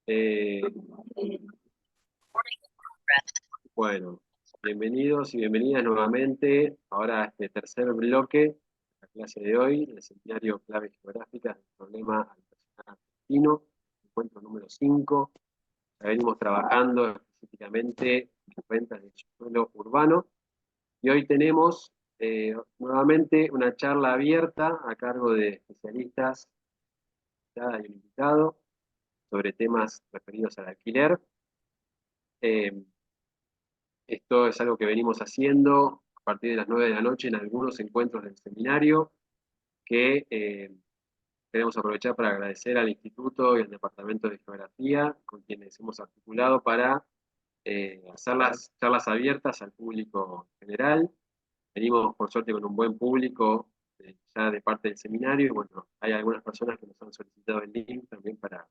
Eh, bueno, bienvenidos y bienvenidas nuevamente ahora a este tercer bloque de la clase de hoy, el seminario Claves Geográficas del Problema Habitacional Argentino, encuentro número 5. Ya venimos trabajando específicamente en cuentas del suelo urbano y hoy tenemos nuevamente una charla abierta a cargo de especialistas y un invitado sobre temas referidos al alquiler. Eh, Esto es algo que venimos haciendo a partir de las 9 de la noche en algunos encuentros del seminario, que queremos aprovechar para agradecer al Instituto y al Departamento de Geografía, con quienes hemos articulado para hacer las charlas abiertas al público general. Venimos, por suerte, con un buen público ya de parte del seminario, y bueno, hay algunas personas que nos han solicitado el link también para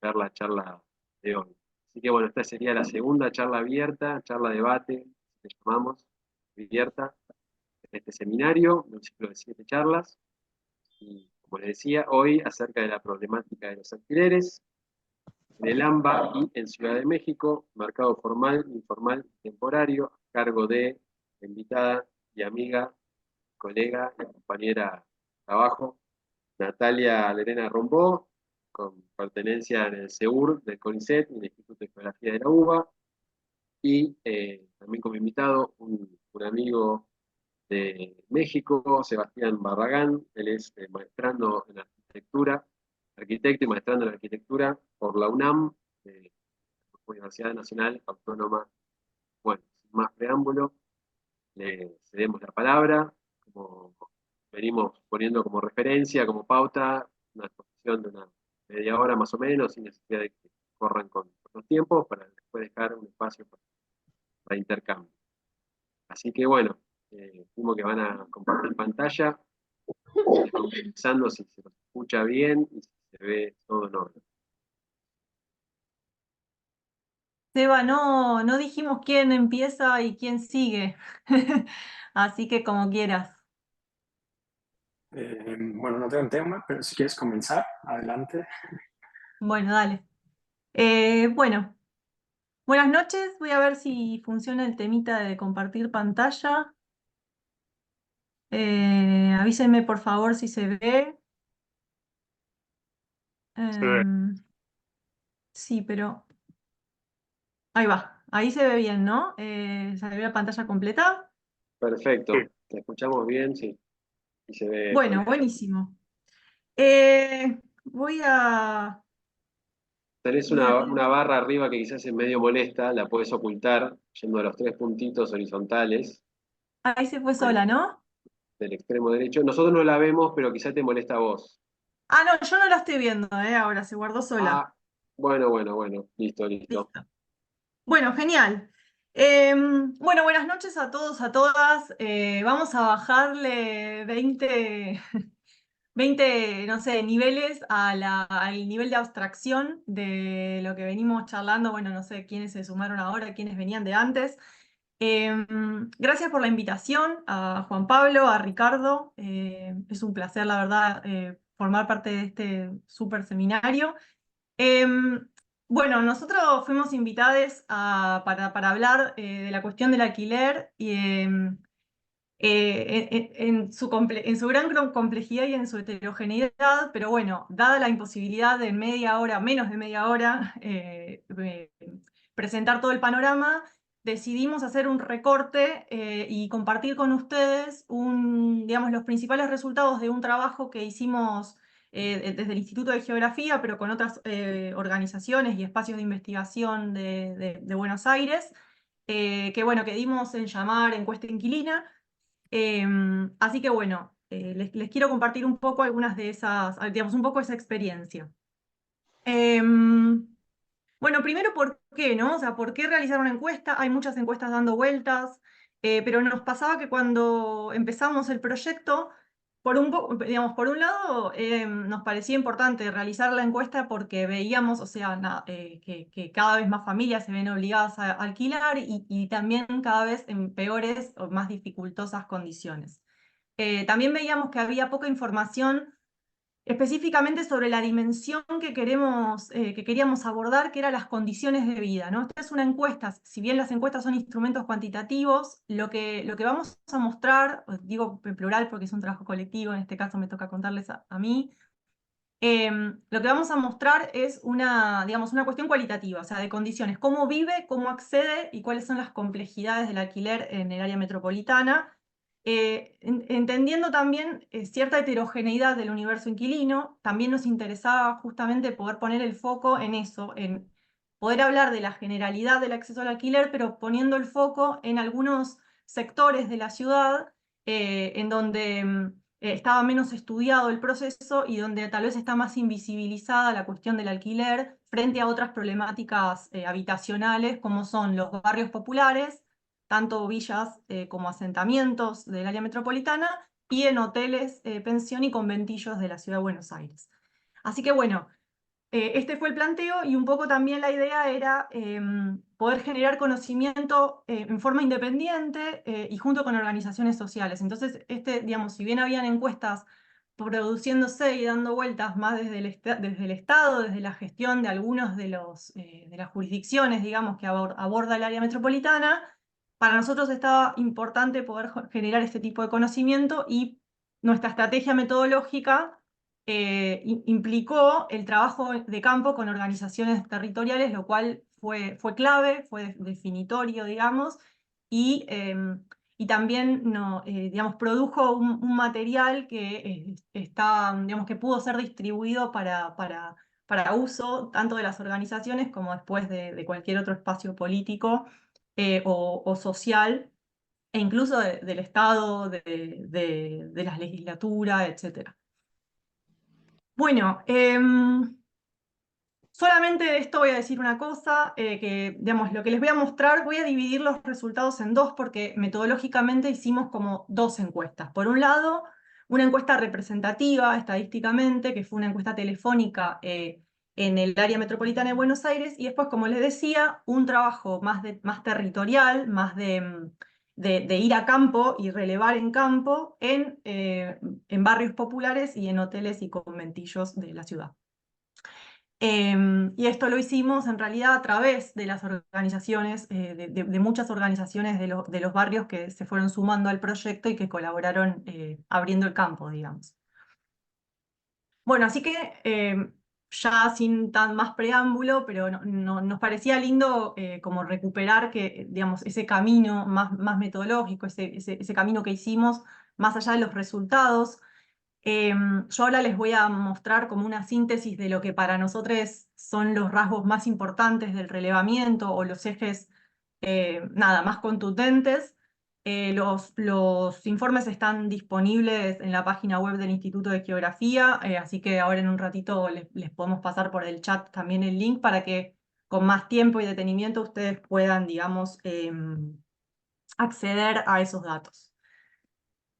ver la charla de hoy. Así que bueno, esta sería la segunda charla abierta, charla debate, que llamamos abierta, de este seminario, de un ciclo de 7 charlas. Y como les decía, hoy acerca de la problemática de los alquileres en el AMBA y en Ciudad de México, mercado formal, informal, temporario, a cargo de la invitada y amiga, colega y compañera de trabajo, Natalia Lerena Rombó, con pertenencia en el CEUR del CONICET, en el Instituto de Geografía de la UBA, y también como invitado un amigo de México, Sebastián Barragán. Él es maestrando en arquitectura, arquitecto y maestrando en arquitectura por la UNAM, Universidad Nacional Autónoma. Bueno, sin más preámbulo, le cedemos la palabra, como venimos poniendo como referencia, como pauta, una exposición de una media hora más o menos, sin necesidad de que corran con los tiempos, para después dejar un espacio para intercambio. Así que bueno, estimo que van a compartir pantalla, pensando si se los escucha bien y si se ve todo en orden. Seba, no dijimos quién empieza y quién sigue, así que como quieras. Bueno, no tengo un tema, pero si quieres comenzar, adelante. Bueno, dale. Bueno, buenas noches. Voy a ver si funciona el temita de compartir pantalla. Avísenme por favor si se ve. Sí, pero ahí va. Ahí se ve bien, ¿no? ¿Se ve la pantalla completa? Perfecto, te escuchamos bien, sí, y se ve Bueno, pantalla. buenísimo. Voy a... Tenés voy a... una barra arriba que quizás es medio molesta, la puedes ocultar yendo a los 3 puntitos horizontales Ahí se fue del, sola, ¿no? del extremo derecho. Nosotros no la vemos, pero quizás te molesta a vos. Ah, no, yo no la estoy viendo, ahora se guardó sola. Ah, bueno, listo, listo. Listo. Bueno, genial. Bueno, buenas noches a todos, a todas. Vamos a bajarle 20, no sé, niveles al nivel de abstracción de lo que venimos charlando. Bueno, no sé quiénes se sumaron ahora, quiénes venían de antes. Gracias por la invitación a Juan Pablo, a Ricardo. Es un placer, la verdad, formar parte de este súper seminario. Em, bueno, nosotros fuimos invitados para hablar de la cuestión del alquiler y en su gran complejidad y en su heterogeneidad, pero bueno, dada la imposibilidad de media hora, menos de media hora, presentar todo el panorama, decidimos hacer un recorte y compartir con ustedes digamos, los principales resultados de un trabajo que hicimos desde el Instituto de Geografía, pero con otras organizaciones y espacios de investigación de Buenos Aires, que bueno, que dimos en llamar encuesta inquilina. Así que bueno, les quiero compartir un poco algunas de esas, digamos, un poco esa experiencia. Bueno, primero, ¿por qué, no? O sea, ¿por qué realizar una encuesta? Hay muchas encuestas dando vueltas, pero nos pasaba que cuando empezamos el proyecto, digamos, por un lado, nos parecía importante realizar la encuesta porque veíamos, o sea, que cada vez más familias se ven obligadas a alquilar y también cada vez en peores o más dificultosas condiciones. También veíamos que había poca información específicamente sobre la dimensión que queríamos abordar, que eran las condiciones de vida, ¿no? Esta es una encuesta, si bien las encuestas son instrumentos cuantitativos, lo que vamos a mostrar, digo en plural porque es un trabajo colectivo, en este caso me toca contarles a mí, lo que vamos a mostrar es digamos, una cuestión cualitativa, o sea, de condiciones, cómo vive, cómo accede y cuáles son las complejidades del alquiler en el área metropolitana, entendiendo también cierta heterogeneidad del universo inquilino. También nos interesaba justamente poder poner el foco en eso, en poder hablar de la generalidad del acceso al alquiler, pero poniendo el foco en algunos sectores de la ciudad en donde estaba menos estudiado el proceso y donde tal vez está más invisibilizada la cuestión del alquiler frente a otras problemáticas habitacionales como son los barrios populares, tanto villas como asentamientos del área metropolitana, y en hoteles, pensión y conventillos de la ciudad de Buenos Aires. Así que bueno, este fue el planteo y un poco también la idea era poder generar conocimiento en forma independiente y junto con organizaciones sociales. Entonces, digamos, si bien habían encuestas produciéndose y dando vueltas más desde el Estado, desde la gestión de algunos de las jurisdicciones, digamos, que aborda el área metropolitana, para nosotros estaba importante poder generar este tipo de conocimiento y nuestra estrategia metodológica implicó el trabajo de campo con organizaciones territoriales, lo cual fue clave, fue definitorio, digamos, y, y también digamos, produjo un material que, digamos, que pudo ser distribuido para uso tanto de las organizaciones como después de cualquier otro espacio político o social, e incluso del Estado, de la legislatura, etc. Bueno, solamente de esto voy a decir una cosa, que digamos, lo que les voy a mostrar, voy a dividir los resultados en dos porque metodológicamente hicimos como dos encuestas. Por un lado, una encuesta representativa estadísticamente, que fue una encuesta telefónica en el área metropolitana de Buenos Aires, y después, como les decía, un trabajo más territorial, más de ir a campo y relevar en campo en barrios populares y en hoteles y conventillos de la ciudad. Y esto lo hicimos en realidad a través de las organizaciones, de muchas organizaciones de los barrios que se fueron sumando al proyecto y que colaboraron abriendo el campo, digamos. Bueno, así que ya sin tan más preámbulo, pero nos parecía lindo como recuperar digamos, ese camino más metodológico, ese camino que hicimos, más allá de los resultados. Yo ahora les voy a mostrar como una síntesis de lo que para nosotros son los rasgos más importantes del relevamiento o los ejes nada más contundentes. Los informes están disponibles en la página web del Instituto de Geografía, así que ahora en un ratito les podemos pasar por el chat también el link para que con más tiempo y detenimiento ustedes puedan, digamos, acceder a esos datos.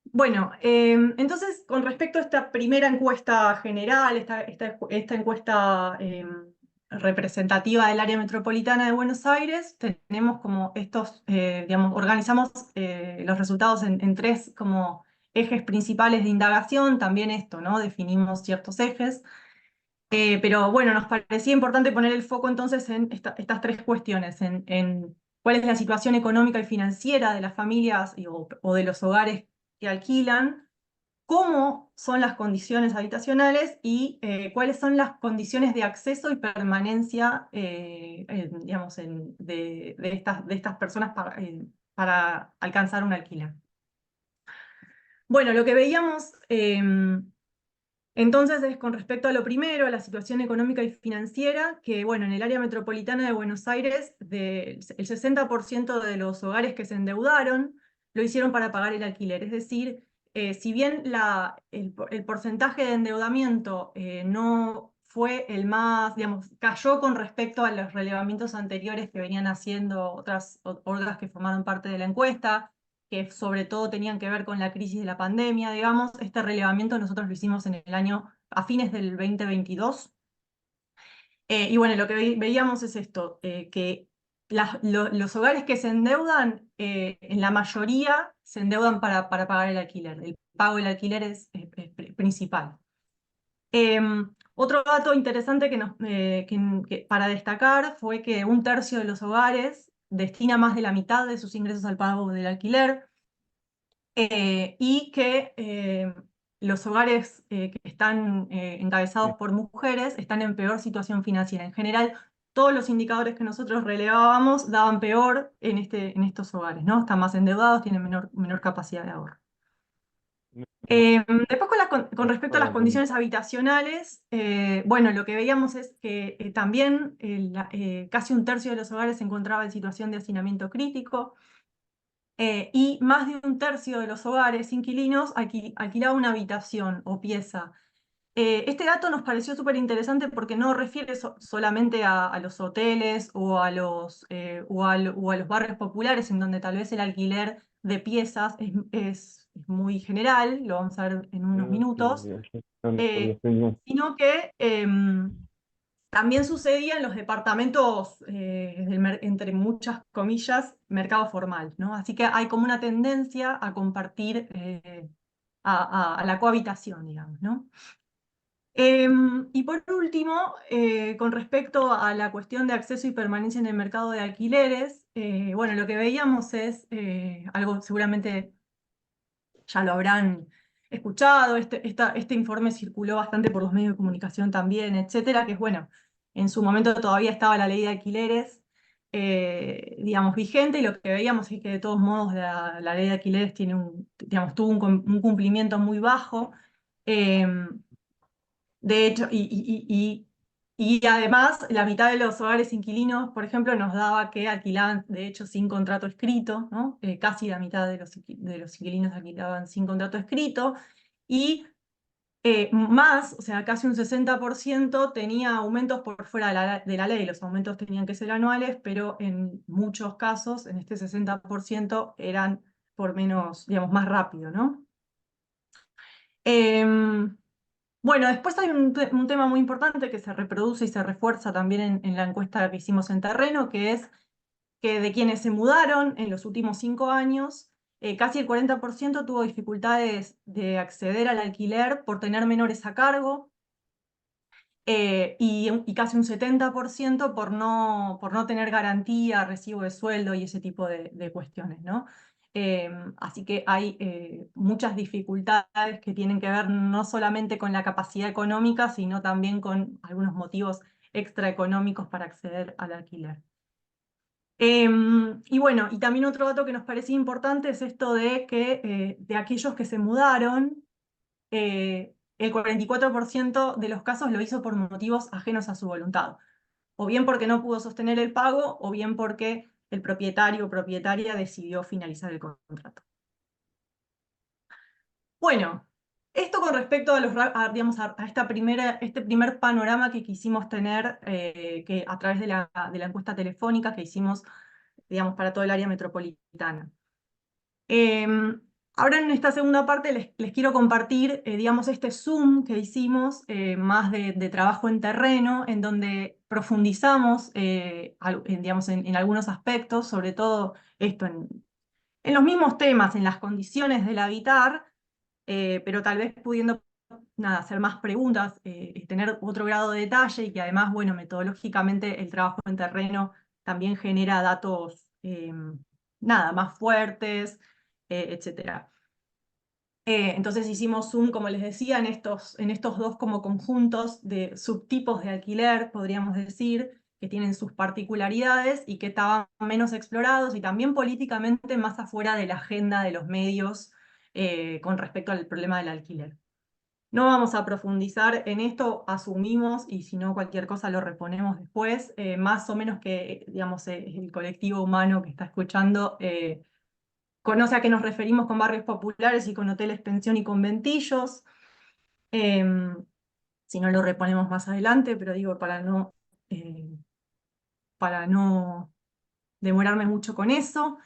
Bueno, entonces con respecto a esta primera encuesta general, esta encuesta representativa del área metropolitana de Buenos Aires, tenemos como digamos, organizamos los resultados en tres como ejes principales de indagación, también esto, ¿no? Definimos ciertos ejes, pero bueno, nos parecía importante poner el foco entonces en estas tres cuestiones, en cuál es la situación económica y financiera de las familias o de los hogares que alquilan, cómo son las condiciones habitacionales y cuáles son las condiciones de acceso y permanencia digamos, de estas personas para alcanzar un alquiler. Bueno, lo que veíamos entonces es con respecto a lo primero, a la situación económica y financiera, que bueno, en el área metropolitana de Buenos Aires, el 60% de los hogares que se endeudaron lo hicieron para pagar el alquiler. Es decir, si bien el porcentaje de endeudamiento no fue el más, digamos, cayó con respecto a los relevamientos anteriores que venían haciendo otras órganos que formaron parte de la encuesta, que sobre todo tenían que ver con la crisis de la pandemia, digamos. Este relevamiento nosotros lo hicimos a fines del 2022. Y bueno, lo que veíamos es esto, que los hogares que se endeudan, en la mayoría se endeudan para pagar el alquiler. El pago del alquiler es principal. Otro dato interesante para destacar fue que 1/3 de los hogares destina más de la mitad de sus ingresos al pago del alquiler, y que los hogares que están encabezados por mujeres están en peor situación financiera. En general, todos los indicadores que nosotros relevábamos daban peor en estos hogares, ¿no? Están más endeudados, tienen menor capacidad de ahorro. Después con respecto a las condiciones habitacionales, bueno, lo que veíamos es que también casi 1/3 de los hogares se encontraba en situación de hacinamiento crítico, y más de 1/3 de los hogares inquilinos alquilaba una habitación o pieza. Este dato nos pareció súper interesante porque no refiere solamente a los hoteles o a los barrios populares, en donde tal vez el alquiler de piezas es muy general, lo vamos a ver en unos minutos, sino que también sucedía en los departamentos, entre muchas comillas, mercado formal, ¿no? Así que hay como una tendencia a compartir, a la cohabitación, digamos, ¿no? Y por último, con respecto a la cuestión de acceso y permanencia en el mercado de alquileres, bueno, lo que veíamos es algo seguramente ya lo habrán escuchado, este informe circuló bastante por los medios de comunicación también, etcétera, que es bueno, en su momento todavía estaba la ley de alquileres, digamos, vigente, y lo que veíamos es que de todos modos la ley de alquileres tuvo un cumplimiento muy bajo. De hecho, y además, la mitad de los hogares inquilinos, por ejemplo, nos daba que alquilaban, de hecho, sin contrato escrito, ¿no? Casi la mitad de los inquilinos alquilaban sin contrato escrito, y más, o sea, casi un 60% tenía aumentos por fuera de la ley. Los aumentos tenían que ser anuales, pero en muchos casos, en este 60%, eran por menos, digamos, más rápido, ¿no? Bueno, después hay un tema muy importante que se reproduce y se refuerza también en la encuesta que hicimos en terreno, que es que de quienes se mudaron en los últimos 5 años, casi el 40% tuvo dificultades de acceder al alquiler por tener menores a cargo, y casi un 70% por no tener garantía, recibo de sueldo y ese tipo de cuestiones, ¿no? Así que hay muchas dificultades que tienen que ver no solamente con la capacidad económica, sino también con algunos motivos extraeconómicos para acceder al alquiler. Y bueno, y también otro dato que nos parecía importante es esto de que de aquellos que se mudaron, el 44% de los casos lo hizo por motivos ajenos a su voluntad, o bien porque no pudo sostener el pago, o bien porque el propietario o propietaria decidió finalizar el contrato. Bueno, esto con respecto digamos, a este primer panorama que quisimos tener, que a través de la encuesta telefónica que hicimos, digamos, para todo el área metropolitana. Ahora en esta segunda parte les quiero compartir, digamos, este Zoom que hicimos, más de trabajo en terreno, en donde profundizamos, digamos, en algunos aspectos, sobre todo esto, en los mismos temas, en las condiciones del habitar, pero tal vez pudiendo, nada, hacer más preguntas, tener otro grado de detalle, y que además, bueno, metodológicamente el trabajo en terreno también genera datos, nada, más fuertes, etcétera. Entonces hicimos Zoom, como les decía, en estos dos como conjuntos de subtipos de alquiler, podríamos decir, que tienen sus particularidades y que estaban menos explorados y también políticamente más afuera de la agenda de los medios, con respecto al problema del alquiler. No vamos a profundizar en esto, asumimos, y si no cualquier cosa lo reponemos después, más o menos que, digamos, el colectivo humano que está escuchando conoce a qué nos referimos con barrios populares y con hoteles, pensión y conventillos. Si no lo reponemos más adelante, pero digo, para no demorarme mucho con eso.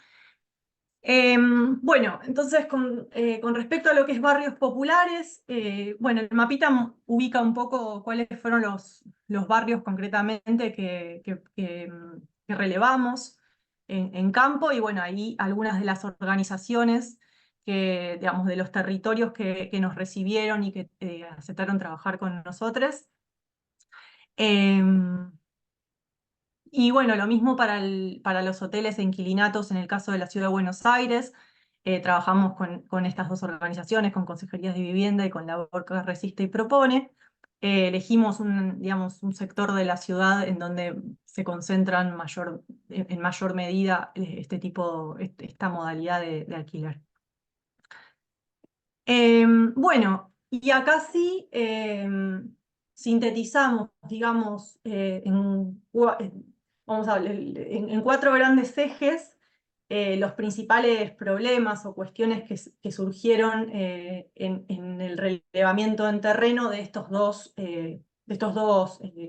Bueno, entonces con respecto a lo que es barrios populares, bueno, el mapita ubica un poco cuáles fueron los barrios concretamente que relevamos en campo, y bueno, ahí algunas de las organizaciones digamos, de los territorios que nos recibieron y que aceptaron trabajar con nosotros. Y bueno, lo mismo para los hoteles e inquilinatos en el caso de la Ciudad de Buenos Aires. Trabajamos con estas dos organizaciones, con Consejerías de Vivienda y con Labor que Resiste y Propone. Elegimos digamos, un sector de la ciudad en donde se concentran en mayor medida esta modalidad de alquiler. Bueno, y acá sí sintetizamos, digamos, vamos a hablar, en 4 grandes ejes los principales problemas o cuestiones que surgieron en el relevamiento en terreno de estos dos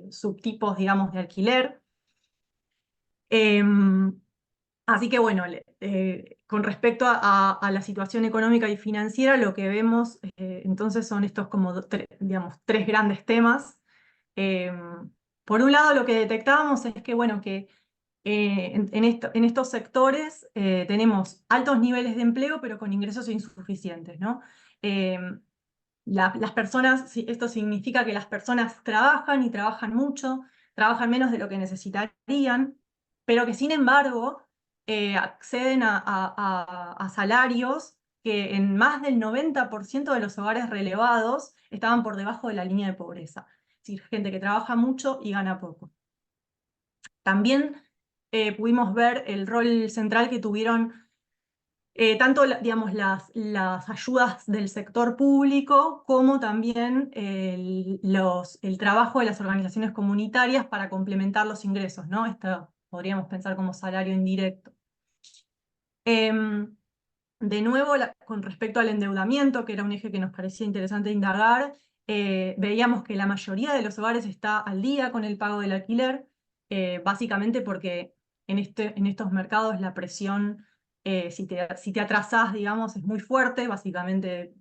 subtipos, digamos, de alquiler. Así que bueno, con respecto a la situación económica y financiera, lo que vemos entonces son estos como, digamos, 3 grandes temas. Por un lado, lo que detectábamos es que, bueno, que en estos sectores tenemos altos niveles de empleo, pero con ingresos insuficientes, ¿no? Las personas, esto significa que las personas trabajan y trabajan mucho, trabajan menos de lo que necesitarían, pero que sin embargo acceden a salarios que en más del 90% de los hogares relevados estaban por debajo de la línea de pobreza. Es decir, gente que trabaja mucho y gana poco. También pudimos ver el rol central que tuvieron tanto digamos, las ayudas del sector público como también el trabajo de las organizaciones comunitarias para complementar los ingresos, ¿no? Esto podríamos pensar como salario indirecto. De nuevo, con respecto al endeudamiento, que era un eje que nos parecía interesante indagar, veíamos que la mayoría de los hogares está al día con el pago del alquiler, básicamente porque en estos mercados la presión, si te atrasás, digamos, es muy fuerte, básicamente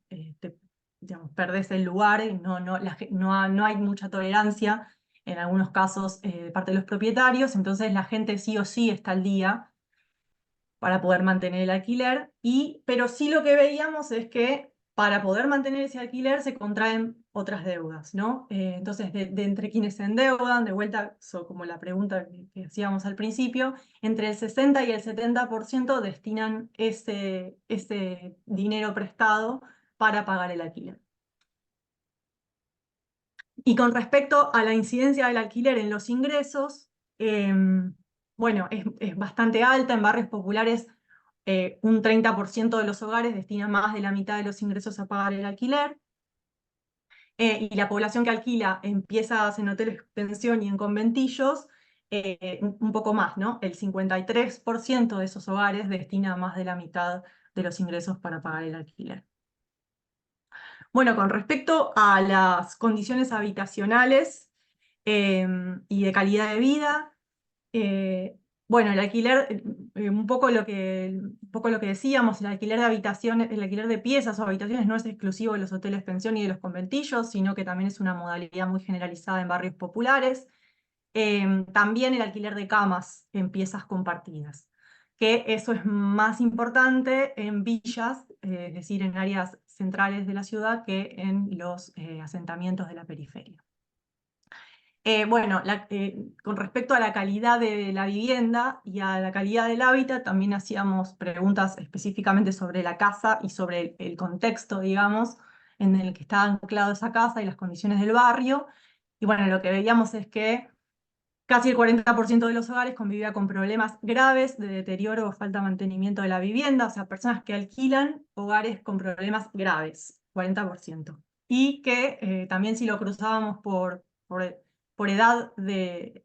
digamos, perdés el lugar, y no hay mucha tolerancia en algunos casos de parte de los propietarios, entonces la gente sí o sí está al día para poder mantener el alquiler, pero sí lo que veíamos es que para poder mantener ese alquiler se contraen otras deudas, ¿no? Entonces, de entre quienes se endeudan, de vuelta, como la pregunta que hacíamos al principio, entre el 60 y el 70% destinan ese dinero prestado para pagar el alquiler. Y con respecto a la incidencia del alquiler en los ingresos, bueno, es bastante alta. En barrios populares, un 30% de los hogares destina más de la mitad de los ingresos a pagar el alquiler. Y la población que alquila en piezas en hoteles pensión y en conventillos, un poco más, ¿no? El 53% de esos hogares destina más de la mitad de los ingresos para pagar el alquiler. Bueno, con respecto a las condiciones habitacionales y de calidad de vida, bueno, el alquiler, un poco lo que decíamos, el alquiler de habitaciones, el alquiler de piezas o habitaciones no es exclusivo de los hoteles pensión y de los conventillos, sino que también es una modalidad muy generalizada en barrios populares. También el alquiler de camas en piezas compartidas, que eso es más importante en villas, es decir, en áreas centrales de la ciudad, que en los asentamientos de la periferia. Bueno, con respecto a la calidad de la vivienda y a la calidad del hábitat, también hacíamos preguntas específicamente sobre la casa y sobre el contexto, digamos, en el que está anclado esa casa y las condiciones del barrio. Y bueno, lo que veíamos es que casi el 40% de los hogares convivía con problemas graves de deterioro o falta de mantenimiento de la vivienda, o sea, personas que alquilan hogares con problemas graves, 40%. Y que también si lo cruzábamos por edad de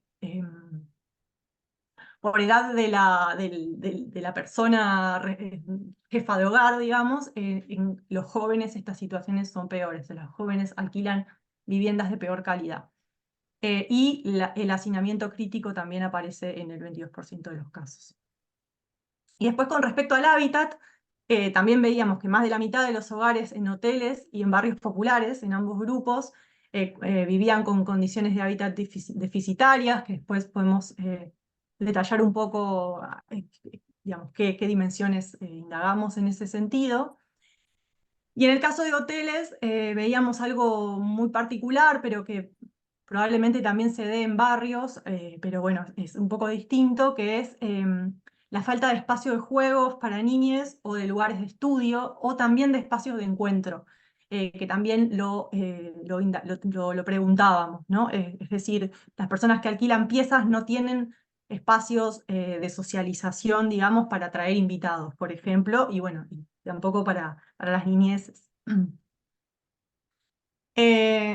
la persona jefa de hogar, digamos, en los jóvenes estas situaciones son peores. Los jóvenes alquilan viviendas de peor calidad. Y el hacinamiento crítico también aparece en el 22% de los casos. Y después, con respecto al hábitat, también veíamos que más de la mitad de los hogares en hoteles y en barrios populares, en ambos grupos, vivían con condiciones de hábitat deficitarias, que después podemos detallar un poco digamos, qué dimensiones indagamos en ese sentido. Y en el caso de hoteles veíamos algo muy particular, pero que probablemente también se dé en barrios, pero bueno, es un poco distinto, que es la falta de espacio de juegos para niñes o de lugares de estudio o también de espacios de encuentro, que también lo preguntábamos, ¿no? Es decir, las personas que alquilan piezas no tienen espacios de socialización, digamos, para atraer invitados, por ejemplo, y bueno, y tampoco para las niñeces.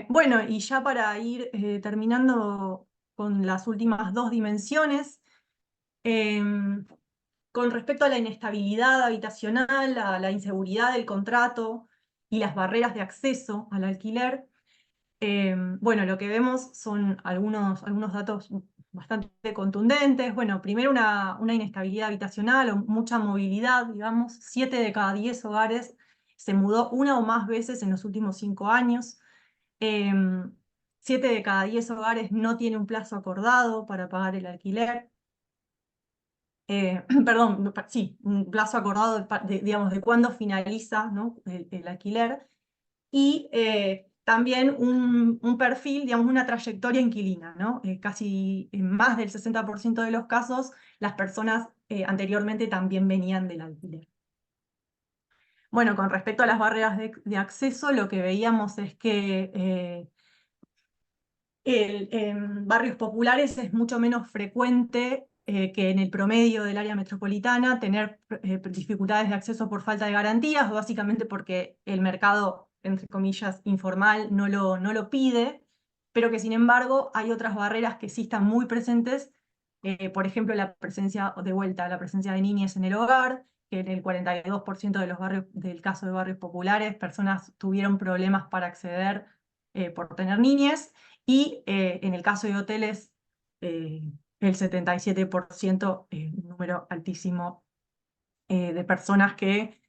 Bueno, y ya para ir terminando con las últimas dos dimensiones, em, con respecto a la inestabilidad habitacional, a la inseguridad del contrato y las barreras de acceso al alquiler, bueno, lo que vemos son algunos datos bastante contundentes. Bueno, primero una inestabilidad habitacional o mucha movilidad, digamos. 7 de cada 10 hogares se mudó una o más veces en los últimos 5 años. 7 de cada 10 hogares no tiene un plazo acordado para pagar el alquiler. Perdón, sí, un plazo acordado digamos, de cuándo finaliza, ¿no? el alquiler. Y también un perfil, digamos, una trayectoria inquilina, ¿no? Casi en más del 60% de los casos, las personas anteriormente también venían del alquiler. Bueno, con respecto a las barreras de acceso, lo que veíamos es que en barrios populares es mucho menos frecuente que en el promedio del área metropolitana tener dificultades de acceso por falta de garantías, básicamente porque el mercado, entre comillas, informal no lo pide, pero que sin embargo hay otras barreras que sí están muy presentes, por ejemplo, la presencia de niñez en el hogar, que en el 42% de los barrios, del caso de barrios populares, personas tuvieron problemas para acceder por tener niñez. Y en el caso de hoteles, el 77%, un número altísimo de personas que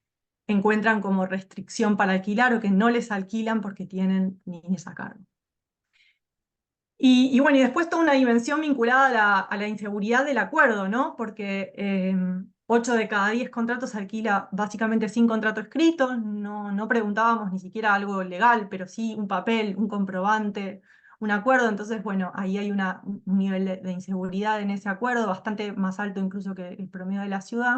encuentran como restricción para alquilar o que no les alquilan porque tienen niños a cargo. Y bueno, y después toda una dimensión vinculada a la inseguridad del acuerdo, ¿no? Porque 8 de cada 10 contratos se alquila básicamente sin contrato escrito, no preguntábamos ni siquiera algo legal, pero sí un papel, un comprobante, un acuerdo. Entonces, bueno, ahí hay un nivel de inseguridad en ese acuerdo, bastante más alto incluso que el promedio de la ciudad.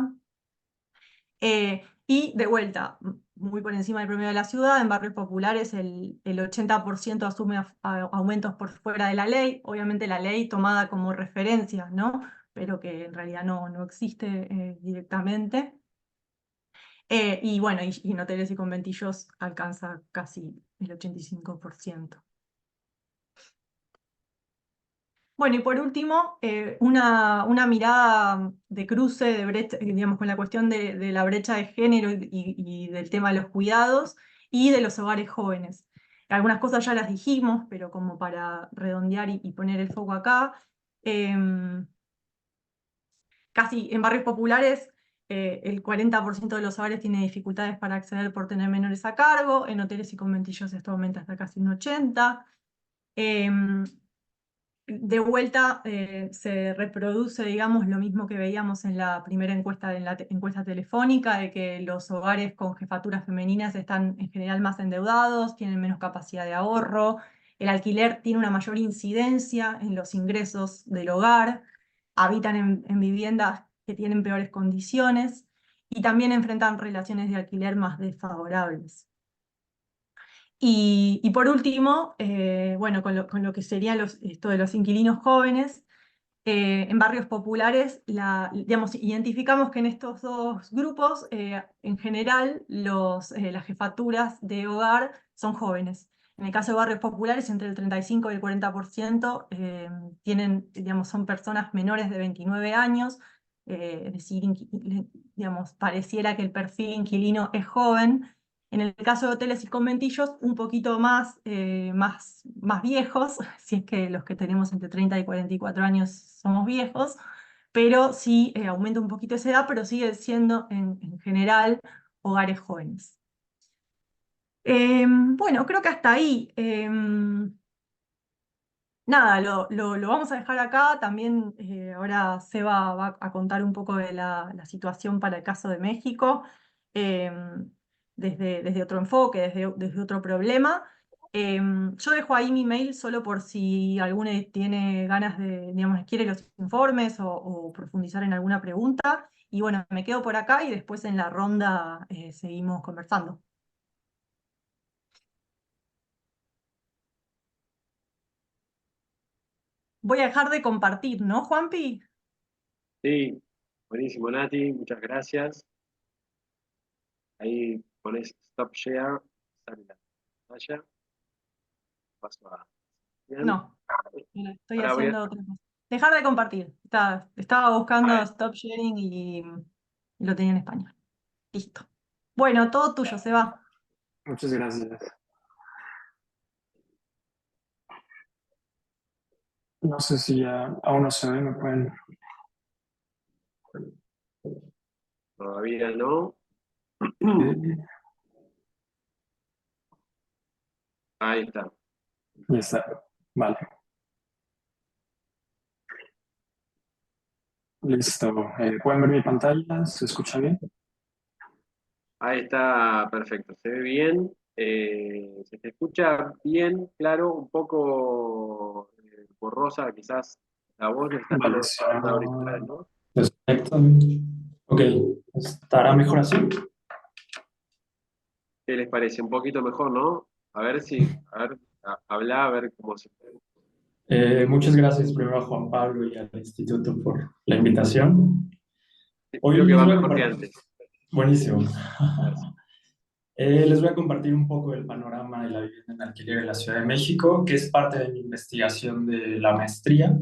Y de vuelta, muy por encima del promedio de la ciudad, en barrios populares el 80% asume aumentos por fuera de la ley, obviamente la ley tomada como referencia, ¿no? Pero que en realidad no existe directamente. Y bueno, y en hoteles y conventillos alcanza casi el 85%. Bueno, y por último, una mirada de cruce, de brecha, digamos, con la cuestión de la brecha de género y del tema de los cuidados y de los hogares jóvenes. Algunas cosas ya las dijimos, pero como para redondear y poner el foco acá, casi en barrios populares el 40% de los hogares tiene dificultades para acceder por tener menores a cargo, en hoteles y conventillos esto aumenta hasta casi un 80%. De vuelta se reproduce, digamos, lo mismo que veíamos en la primera encuesta, en la encuesta telefónica, de que los hogares con jefaturas femeninas están en general más endeudados, tienen menos capacidad de ahorro, el alquiler tiene una mayor incidencia en los ingresos del hogar, habitan en viviendas que tienen peores condiciones y también enfrentan relaciones de alquiler más desfavorables. Y por último, bueno, con lo que serían esto de los inquilinos jóvenes, en barrios populares, digamos, identificamos que en estos dos grupos, en general, las jefaturas de hogar son jóvenes. En el caso de barrios populares, entre el 35 y el 40% digamos, son personas menores de 29 años, es decir, digamos, pareciera que el perfil inquilino es joven. En el caso de hoteles y conventillos, un poquito más viejos, si es que los que tenemos entre 30 y 44 años somos viejos, pero sí aumenta un poquito esa edad, pero sigue siendo en general hogares jóvenes. Bueno, creo que hasta ahí. Nada, lo vamos a dejar acá. También ahora Seba va a contar un poco de la situación para el caso de México. desde otro enfoque, desde otro problema. Yo dejo ahí mi mail solo por si alguno tiene ganas de, digamos, quiere los informes o profundizar en alguna pregunta. Y bueno, me quedo por acá y después en la ronda seguimos conversando. Voy a dejar de compartir, ¿no, Juanpi? Sí, buenísimo, Nati, muchas gracias. Ahí pones stop share, sale la pantalla, paso a... Bien. No, estoy Ahora voy a... haciendo otra cosa. Dejar de compartir. Estaba buscando Ahí, stop sharing y lo tenía en español. Listo. Bueno, todo tuyo, se va. Muchas gracias. No sé si ya aún no se ve, me pueden... todavía no. Ahí está. Ya está. Vale. Listo. ¿Pueden ver mi pantalla? ¿Se escucha bien? Ahí está, perfecto. Se ve bien. Se te escucha bien, claro, un poco borrosa, quizás la voz no está Vale, con si auriculares, no... ¿no? Perfecto. Ok. ¿Estará mejor así? ¿Qué les parece? Un poquito mejor, ¿no? A ver si, a ver, habla, a ver cómo se... Muchas gracias primero a Juan Pablo y al Instituto por la invitación. Hoy Creo que les va voy a mejor que compartir... antes. Buenísimo. Gracias. Les voy a compartir un poco del panorama de la vivienda en alquiler en la Ciudad de México, que es parte de mi investigación de la maestría.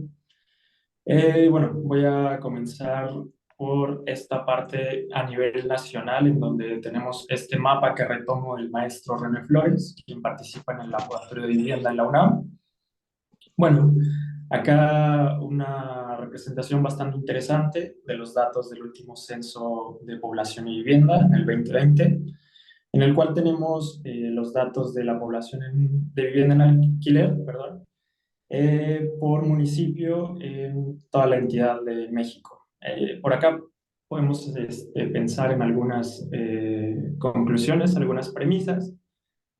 Bueno, voy a comenzar por esta parte a nivel nacional, en donde tenemos este mapa que retomo del maestro René Flores, quien participa en el Laboratorio de Vivienda en la UNAM. Bueno, acá una representación bastante interesante de los datos del último censo de población y vivienda en el 2020, en el cual tenemos los datos de la población de vivienda en alquiler, perdón, por municipio en toda la entidad de México. Por acá podemos pensar en algunas conclusiones, algunas premisas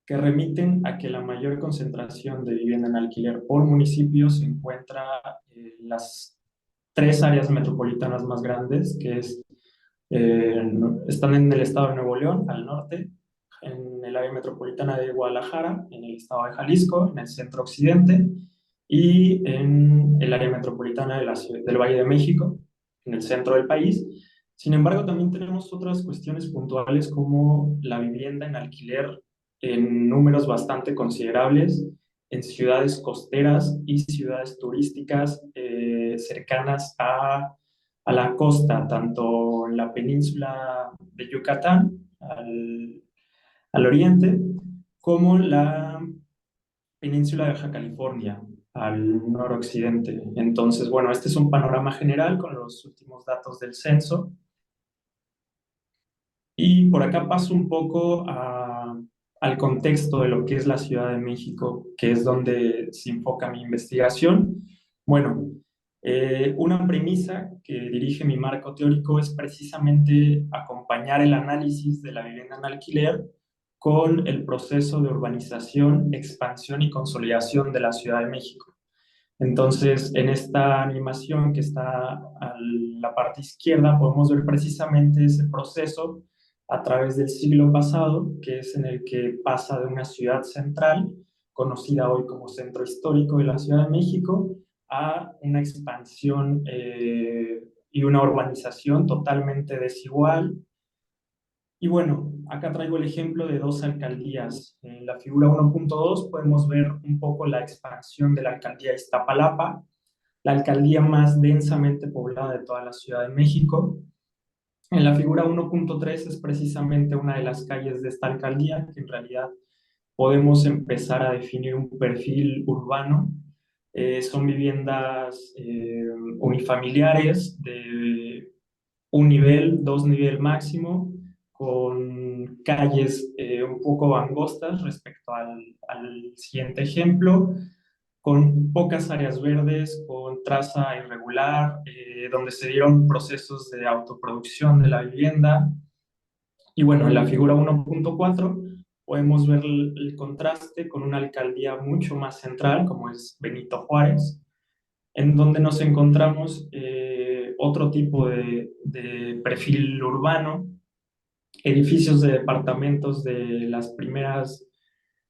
que remiten a que la mayor concentración de vivienda en alquiler por municipio se encuentra en las tres áreas metropolitanas más grandes, que están en el estado de Nuevo León, al norte, en el área metropolitana de Guadalajara, en el estado de Jalisco, en el centro occidente, y en el área metropolitana de del Valle de México, en el centro del país. Sin embargo, también tenemos otras cuestiones puntuales como la vivienda en alquiler en números bastante considerables en ciudades costeras y ciudades turísticas cercanas a la costa, tanto en la península de Yucatán, al oriente, como la península de Baja California, al noroccidente. Entonces, bueno, este es un panorama general con los últimos datos del censo. Y por acá paso un poco al contexto de lo que es la Ciudad de México, que es donde se enfoca mi investigación. Bueno, una premisa que dirige mi marco teórico es precisamente acompañar el análisis de la vivienda en alquiler con el proceso de urbanización, expansión y consolidación de la Ciudad de México. Entonces, en esta animación que está a la parte izquierda, podemos ver precisamente ese proceso a través del siglo pasado, que es en el que pasa de una ciudad central, conocida hoy como centro histórico de la Ciudad de México, a una expansión y una urbanización totalmente desigual. Y bueno, acá traigo el ejemplo de dos alcaldías. En la figura 1.2 podemos ver un poco la expansión de la alcaldía Iztapalapa, la alcaldía más densamente poblada de toda la Ciudad de México. En la figura 1.3 es precisamente una de las calles de esta alcaldía, que en realidad podemos empezar a definir un perfil urbano. Son viviendas unifamiliares de un nivel, dos nivel máximo, con calles un poco angostas respecto al siguiente ejemplo, con pocas áreas verdes, con traza irregular, donde se dieron procesos de autoproducción de la vivienda, Y bueno, en la figura 1.4 podemos ver el contraste con una alcaldía mucho más central, como es Benito Juárez, en donde nos encontramos otro tipo de perfil urbano, edificios de departamentos de las primeras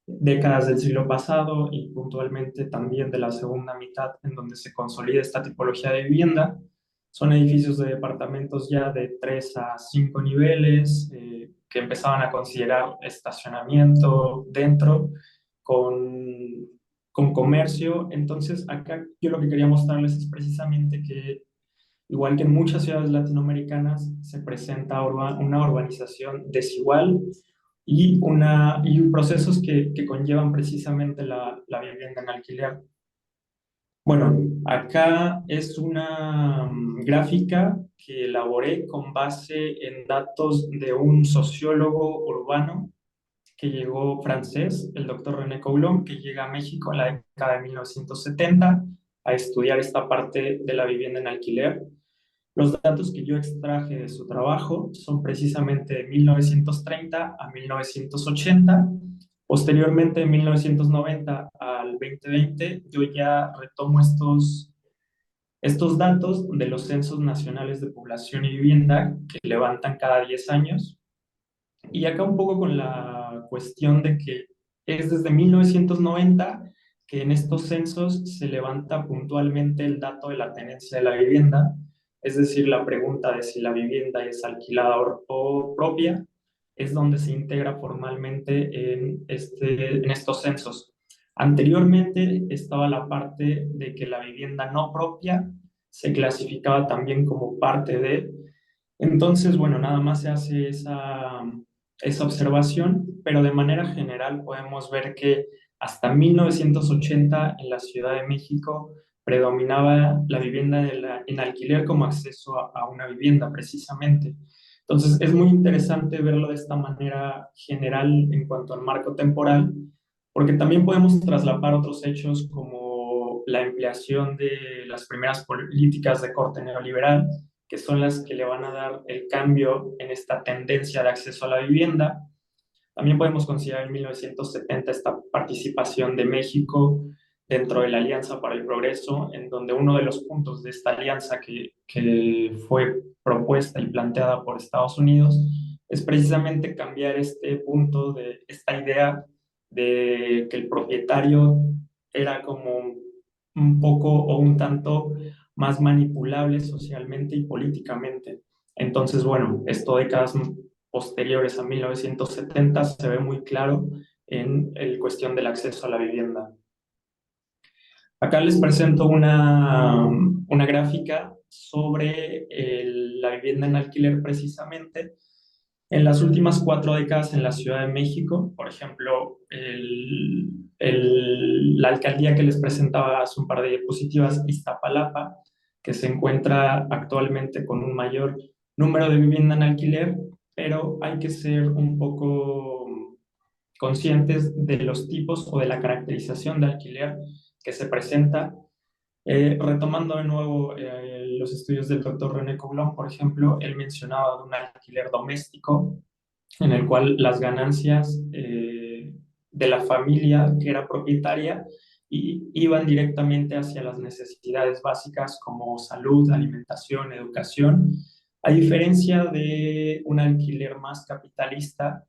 décadas del siglo pasado y puntualmente también de la segunda mitad, en donde se consolida esta tipología de vivienda. Son edificios de departamentos ya de 3 a 5 niveles, que empezaban a considerar estacionamiento dentro, con comercio. Entonces, acá yo lo que quería mostrarles es precisamente que, igual que en muchas ciudades latinoamericanas, se presenta una urbanización desigual y procesos que conllevan precisamente la vivienda en alquiler. Bueno, acá es una gráfica que elaboré con base en datos de un sociólogo urbano que llegó francés, el doctor René Coulon, que llega a México en la década de 1970 a estudiar esta parte de la vivienda en alquiler. Los datos que yo extraje de su trabajo son precisamente de 1930 a 1980. Posteriormente, de 1990 al 2020, yo ya retomo estos datos de los censos nacionales de población y vivienda que levantan cada 10 años. Y acá un poco con la cuestión de que es desde 1990 que en estos censos se levanta puntualmente el dato de la tenencia de la vivienda, es decir, la pregunta de si la vivienda es alquilada o propia, es donde se integra formalmente en estos censos. Anteriormente estaba la parte de que la vivienda no propia se clasificaba también como parte de. Entonces, bueno, nada más se hace esa observación, pero de manera general podemos ver que hasta 1980 en la Ciudad de México predominaba la vivienda en alquiler como acceso a una vivienda, precisamente. Entonces, es muy interesante verlo de esta manera general en cuanto al marco temporal, porque también podemos traslapar otros hechos como la ampliación de las primeras políticas de corte neoliberal, que son las que le van a dar el cambio en esta tendencia de acceso a la vivienda. También podemos considerar en 1970 esta participación de México dentro de la Alianza para el Progreso, en donde uno de los puntos de esta alianza que fue propuesta y planteada por Estados Unidos es precisamente cambiar este punto de esta idea de que el propietario era como un poco o un tanto más manipulable socialmente y políticamente. Entonces, bueno, esto décadas posteriores a 1970 se ve muy claro en la cuestión del acceso a la vivienda. Acá les presento una gráfica sobre la vivienda en alquiler precisamente. En las últimas 4 décadas en la Ciudad de México, por ejemplo, la alcaldía que les presentaba hace un par de diapositivas, Iztapalapa, que se encuentra actualmente con un mayor número de vivienda en alquiler, pero hay que ser un poco conscientes de los tipos o de la caracterización de alquiler que se presenta. Retomando de nuevo los estudios del doctor René Coulon, por ejemplo, él mencionaba de un alquiler doméstico en el cual las ganancias de la familia que era propietaria iban directamente hacia las necesidades básicas como salud, alimentación, educación, a diferencia de un alquiler más capitalista.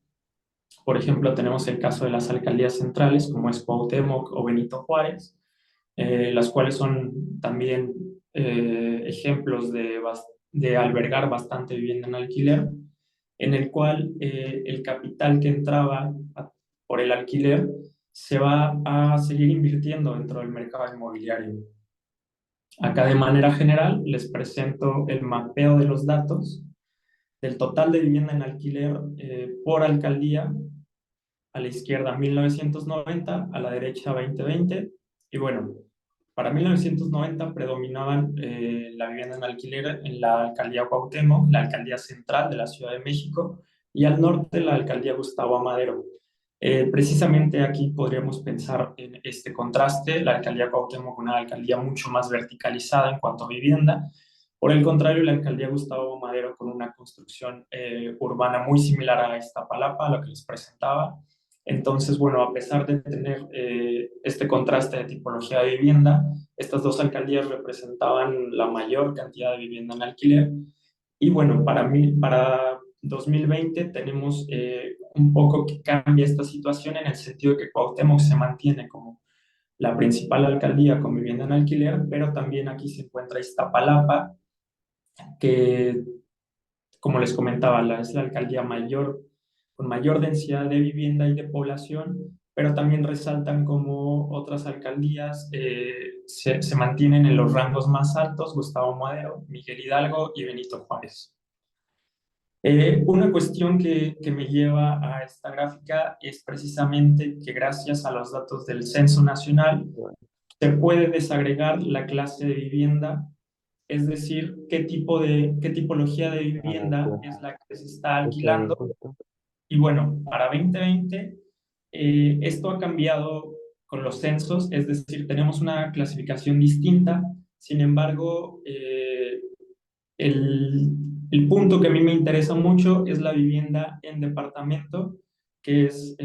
Por ejemplo, tenemos el caso de las alcaldías centrales, como es Cuauhtémoc o Benito Juárez, las cuales son también ejemplos de albergar bastante vivienda en alquiler, en el cual el capital que entraba por el alquiler se va a seguir invirtiendo dentro del mercado inmobiliario. Acá de manera general les presento el mapeo de los datos del total de vivienda en alquiler por alcaldía. A la izquierda 1990, a la derecha 2020. Y bueno, para 1990 predominaban la vivienda en alquiler en la alcaldía Cuauhtémoc, la alcaldía central de la Ciudad de México, y al norte la alcaldía Gustavo Amadero. Precisamente aquí podríamos pensar en este contraste, la alcaldía Cuauhtémoc, una alcaldía mucho más verticalizada en cuanto a vivienda, Por el contrario, la alcaldía Gustavo Madero, con una construcción urbana muy similar a Iztapalapa, a lo que les presentaba. Entonces, bueno, a pesar de tener este contraste de tipología de vivienda, estas dos alcaldías representaban la mayor cantidad de vivienda en alquiler. Y bueno, para 2020 tenemos un poco que cambia esta situación en el sentido de que Cuauhtémoc se mantiene como la principal alcaldía con vivienda en alquiler, pero también aquí se encuentra Iztapalapa, que, como les comentaba, es la alcaldía mayor, con mayor densidad de vivienda y de población, pero también resaltan como otras alcaldías se mantienen en los rangos más altos: Gustavo Madero, Miguel Hidalgo y Benito Juárez. Una cuestión que me lleva a esta gráfica es precisamente que gracias a los datos del Censo Nacional se puede desagregar la clase de vivienda, es decir, qué tipología de vivienda es la que se está alquilando. Y bueno, para 2020 esto ha cambiado con los censos, es decir, tenemos una clasificación distinta. Sin embargo, el, el punto que a mí me interesa mucho es la vivienda en departamento, que es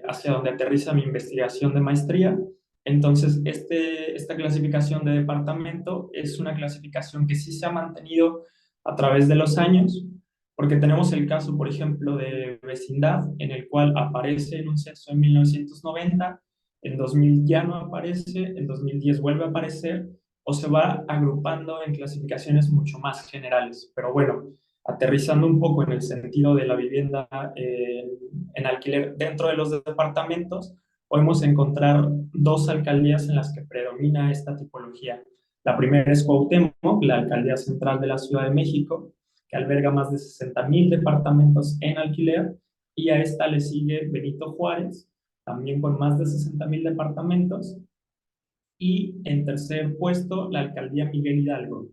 hacia donde aterriza mi investigación de maestría. Entonces, esta clasificación de departamento es una clasificación que sí se ha mantenido a través de los años, porque tenemos el caso, por ejemplo, de vecindad, en el cual aparece en un censo en 1990, en 2000 ya no aparece, en 2010 vuelve a aparecer, o se va agrupando en clasificaciones mucho más generales. Pero bueno, aterrizando un poco en el sentido de la vivienda en alquiler dentro de los departamentos, podemos encontrar dos alcaldías en las que predomina esta tipología. La primera es Cuauhtémoc, la alcaldía central de la Ciudad de México, que alberga más de 60,000 departamentos en alquiler, y a esta le sigue Benito Juárez, también con más de 60,000 departamentos, y en tercer puesto la alcaldía Miguel Hidalgo.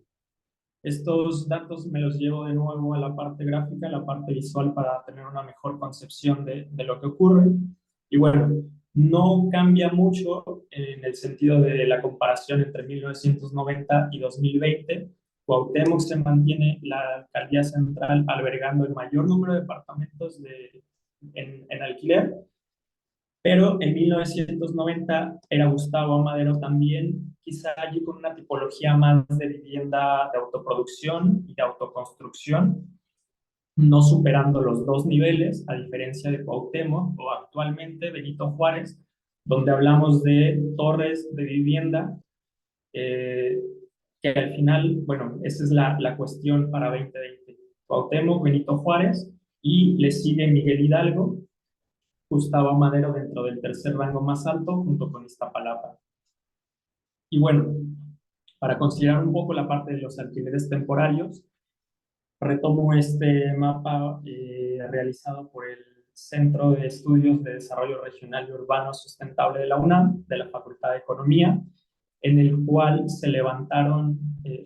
Estos datos me los llevo de nuevo a la parte gráfica, a la parte visual, para tener una mejor concepción de lo que ocurre. Y bueno, no cambia mucho en el sentido de la comparación entre 1990 y 2020. Cuauhtémoc se mantiene la alcaldía central albergando el mayor número de departamentos en alquiler, pero en 1990 era Gustavo Madero también, quizá allí con una tipología más de vivienda de autoproducción y de autoconstrucción, no superando los dos niveles, a diferencia de Cuauhtémoc o actualmente Benito Juárez, donde hablamos de torres de vivienda, que al final, bueno, esa es la cuestión para 2020. Cuauhtémoc, Benito Juárez, y le sigue Miguel Hidalgo, Gustavo Madero dentro del tercer rango más alto, junto con Iztapalapa. Y bueno, para considerar un poco la parte de los alquileres temporarios, retomo este mapa realizado por el Centro de Estudios de Desarrollo Regional y Urbano Sustentable de la UNAM, de la Facultad de Economía, en el cual se levantaron,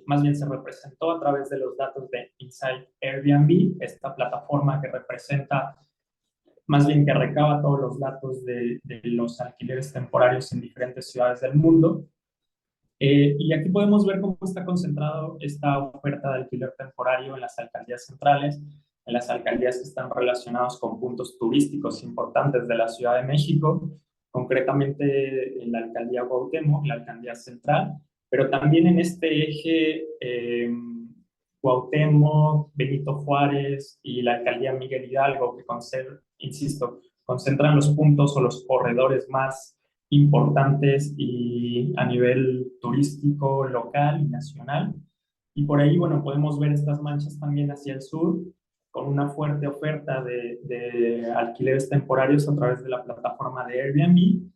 más bien se representó a través de los datos de Inside Airbnb, esta plataforma que representa, más bien que recaba todos los datos de los alquileres temporarios en diferentes ciudades del mundo. Y aquí podemos ver cómo está concentrado esta oferta de alquiler temporario en las alcaldías centrales, en las alcaldías que están relacionadas con puntos turísticos importantes de la Ciudad de México, concretamente en la alcaldía Cuauhtémoc, la alcaldía central, pero también en este eje Cuauhtémoc, Benito Juárez y la alcaldía Miguel Hidalgo, que insisto, concentran los puntos o los corredores más importantes y a nivel turístico local y nacional. Y por ahí, bueno, podemos ver estas manchas también hacia el sur, con una fuerte oferta de alquileres temporarios a través de la plataforma de Airbnb,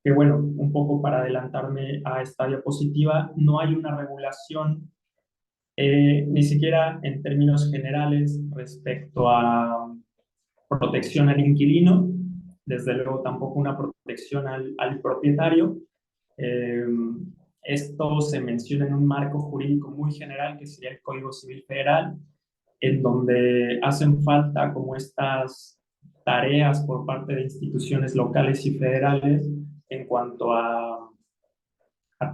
que bueno, un poco para adelantarme a esta diapositiva, no hay una regulación ni siquiera en términos generales respecto a protección al inquilino, desde luego tampoco una protección al propietario. Esto se menciona en un marco jurídico muy general, que sería el Código Civil Federal, en donde hacen falta como estas tareas por parte de instituciones locales y federales en cuanto a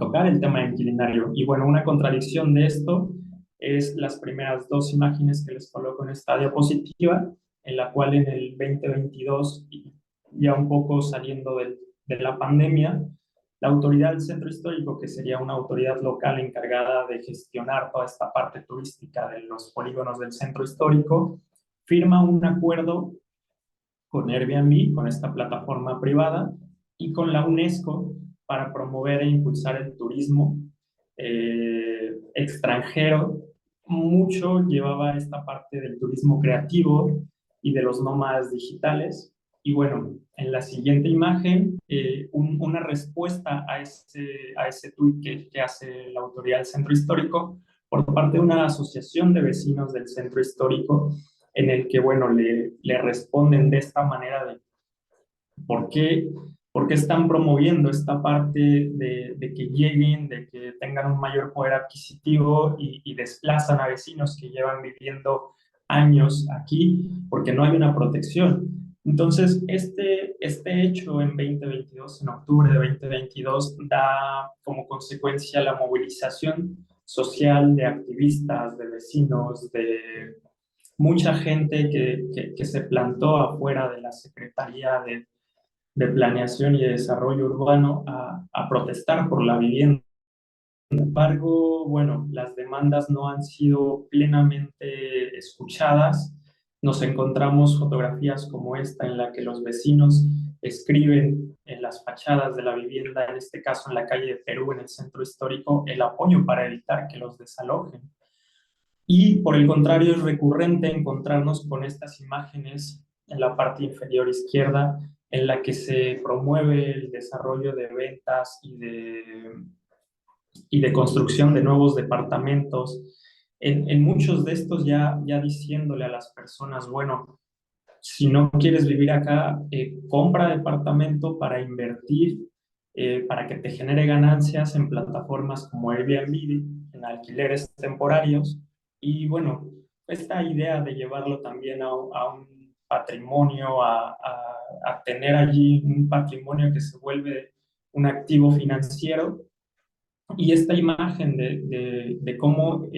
tocar el tema inquilinario. Y bueno, una contradicción de esto es las primeras dos imágenes que les coloco en esta diapositiva, en la cual en el 2022, ya un poco saliendo de la pandemia, la autoridad del centro histórico, que sería una autoridad local encargada de gestionar toda esta parte turística de los polígonos del centro histórico, firma un acuerdo con Airbnb, con esta plataforma privada, y con la UNESCO para promover e impulsar el turismo extranjero. Mucho llevaba esta parte del turismo creativo y de los nómadas digitales. Y bueno, en la siguiente imagen, una respuesta a ese tuit que hace la autoridad del centro histórico por parte de una asociación de vecinos del centro histórico, en el que, bueno, le responden de esta manera de por qué, por qué están promoviendo esta parte de que lleguen, de que tengan un mayor poder adquisitivo y desplazan a vecinos que llevan viviendo años aquí, porque no hay una protección. Entonces, este hecho en 2022, en octubre de 2022, da como consecuencia la movilización social de activistas, de vecinos, de mucha gente que se plantó afuera de la Secretaría de Planeación y de Desarrollo Urbano a protestar por la vivienda. Sin embargo, bueno, las demandas no han sido plenamente escuchadas. Nos encontramos fotografías como esta en la que los vecinos escriben en las fachadas de la vivienda, en este caso en la calle de Perú, en el centro histórico, el apoyo para evitar que los desalojen. Y por el contrario, es recurrente encontrarnos con estas imágenes en la parte inferior izquierda, en la que se promueve el desarrollo de ventas y de construcción de nuevos departamentos. En muchos de estos ya diciéndole a las personas, bueno, si no quieres vivir acá, compra departamento para invertir, para que te genere ganancias en plataformas como Airbnb, en alquileres temporarios. Y bueno, esta idea de llevarlo también a un patrimonio, a tener allí un patrimonio que se vuelve un activo financiero, y esta imagen de cómo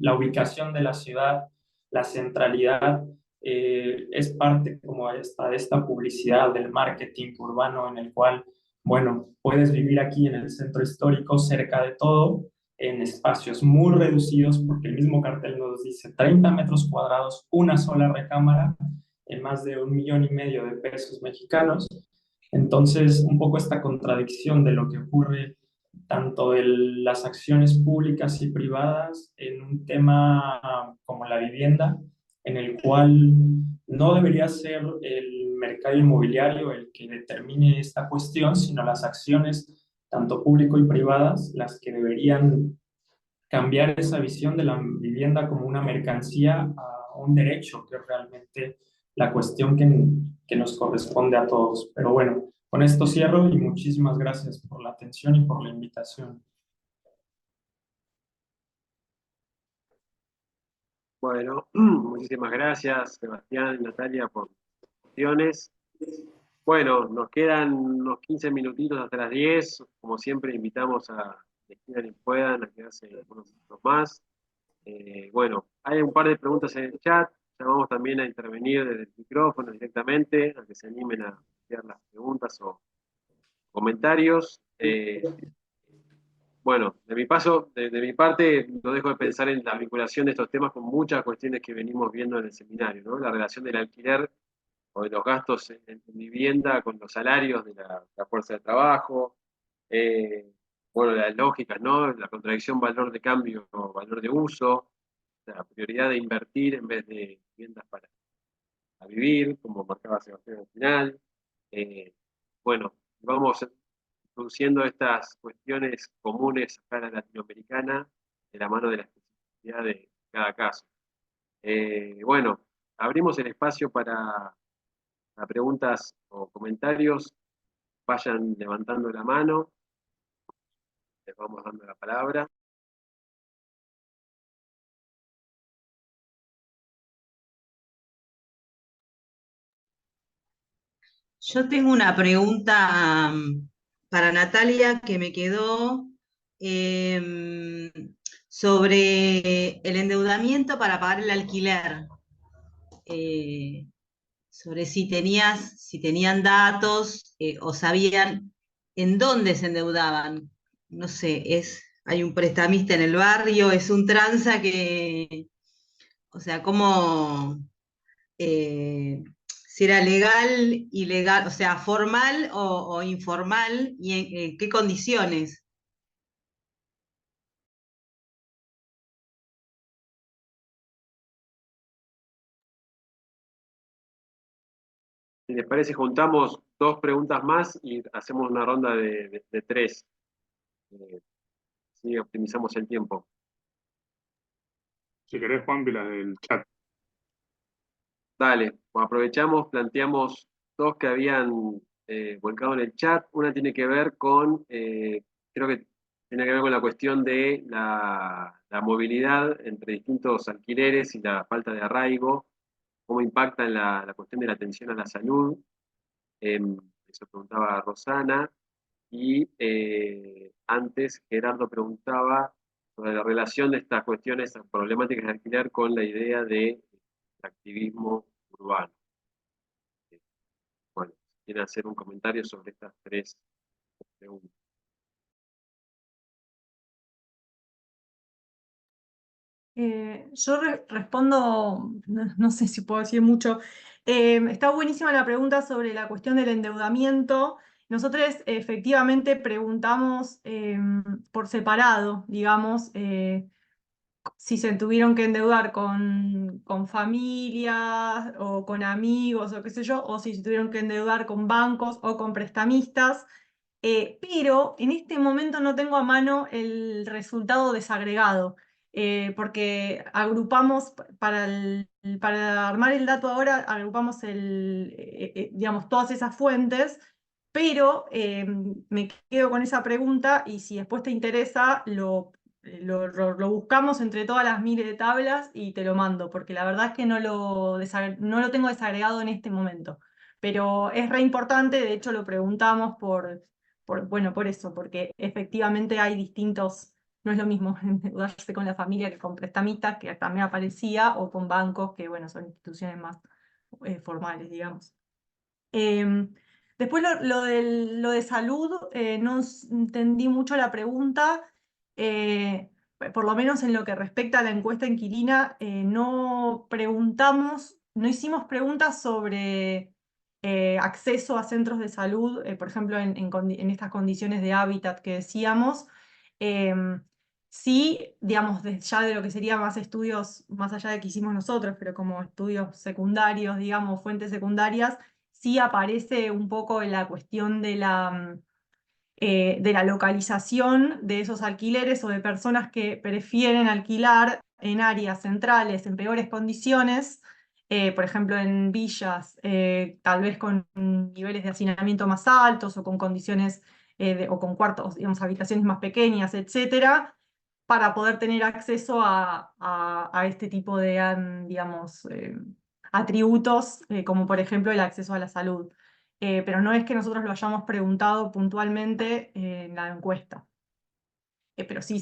la ubicación de la ciudad, la centralidad, es parte como esta publicidad del marketing urbano en el cual, bueno, puedes vivir aquí en el centro histórico, cerca de todo, en espacios muy reducidos, porque el mismo cartel nos dice 30 metros cuadrados, una sola recámara, en más de 1,5 millones de pesos mexicanos. Entonces, un poco esta contradicción de lo que ocurre tanto en las acciones públicas y privadas en un tema como la vivienda, en el cual no debería ser el mercado inmobiliario el que determine esta cuestión, sino las acciones, tanto público y privadas, las que deberían cambiar esa visión de la vivienda como una mercancía a un derecho, que es realmente la cuestión que nos corresponde a todos. Pero bueno, con esto cierro y muchísimas gracias por la atención y por la invitación. Bueno, muchísimas gracias, Sebastián y Natalia, por sus cuestiones. Bueno, nos quedan unos 15 minutitos hasta las 10. Como siempre, invitamos a quienes quieran y puedan a quedarse unos minutos más. Bueno, hay un par de preguntas en el chat. Ya vamos también a intervenir desde el micrófono directamente, a que se animen a hacer las preguntas o comentarios. Bueno, de mi parte, no dejo de pensar en la vinculación de estos temas con muchas cuestiones que venimos viendo en el seminario, ¿no? La relación del alquiler o de los gastos en vivienda con los salarios de la fuerza de trabajo, eh, bueno, las lógicas, ¿no? La contradicción valor de cambio o valor de uso, la prioridad de invertir en vez de viviendas para vivir, como marcaba Sebastián al final. Eh, bueno, vamos introduciendo estas cuestiones comunes a la latinoamericana de la mano de la especificidad de cada caso. Bueno, abrimos el espacio para preguntas o comentarios. Vayan levantando la mano, les vamos dando la palabra. Yo tengo una pregunta para Natalia que me quedó em, sobre el endeudamiento para pagar el alquiler. Eh, Sobre si tenían datos o sabían en dónde se endeudaban. No sé, hay un prestamista en el barrio, es un tranza que, o sea, cómo, si era legal, ilegal, o sea, formal o informal, y en qué condiciones. Si les parece, juntamos dos preguntas más y hacemos una ronda de tres. Sí, optimizamos el tiempo. Si querés, Juan, las del chat. Dale, pues aprovechamos, planteamos dos que habían volcado en el chat. Una tiene que ver con, creo que tiene que ver con la cuestión de la movilidad entre distintos alquileres y la falta de arraigo, cómo impacta en la cuestión de la atención a la salud. Eso preguntaba Rosana. Y antes Gerardo preguntaba sobre la relación de estas cuestiones problemáticas de alquiler con la idea de activismo urbano. Bueno, si quieren hacer un comentario sobre estas tres preguntas. Yo respondo, no sé si puedo decir mucho. Está buenísima la pregunta sobre la cuestión del endeudamiento. Nosotros efectivamente preguntamos por separado, digamos, si se tuvieron que endeudar con familias o con amigos o qué sé yo, o si se tuvieron que endeudar con bancos o con prestamistas. Pero en este momento no tengo a mano el resultado desagregado, porque agrupamos, para armar el dato ahora, agrupamos digamos, todas esas fuentes, pero me quedo con esa pregunta y si después te interesa, lo buscamos entre todas las miles de tablas y te lo mando, porque la verdad es que no lo tengo desagregado en este momento. Pero es re importante, de hecho lo preguntamos bueno, por eso, porque efectivamente hay distintos, no es lo mismo endeudarse con la familia que con prestamistas, que también aparecía, o con bancos, que bueno, son instituciones más formales, digamos. Después lo de salud, no entendí mucho la pregunta. Por lo menos en lo que respecta a la encuesta inquilina, no hicimos preguntas sobre acceso a centros de salud, por ejemplo, en estas condiciones de hábitat que decíamos. Sí, digamos, ya de lo que sería más estudios, más allá de que hicimos nosotros, pero como estudios secundarios, digamos, fuentes secundarias, sí aparece un poco en la cuestión de la localización de esos alquileres o de personas que prefieren alquilar en áreas centrales, en peores condiciones, por ejemplo en villas, tal vez con niveles de hacinamiento más altos o con condiciones o con cuartos, digamos, habitaciones más pequeñas, etcétera, para poder tener acceso a este tipo de, digamos, atributos, como por ejemplo el acceso a la salud. Pero no es que nosotros lo hayamos preguntado puntualmente en la encuesta. Pero sí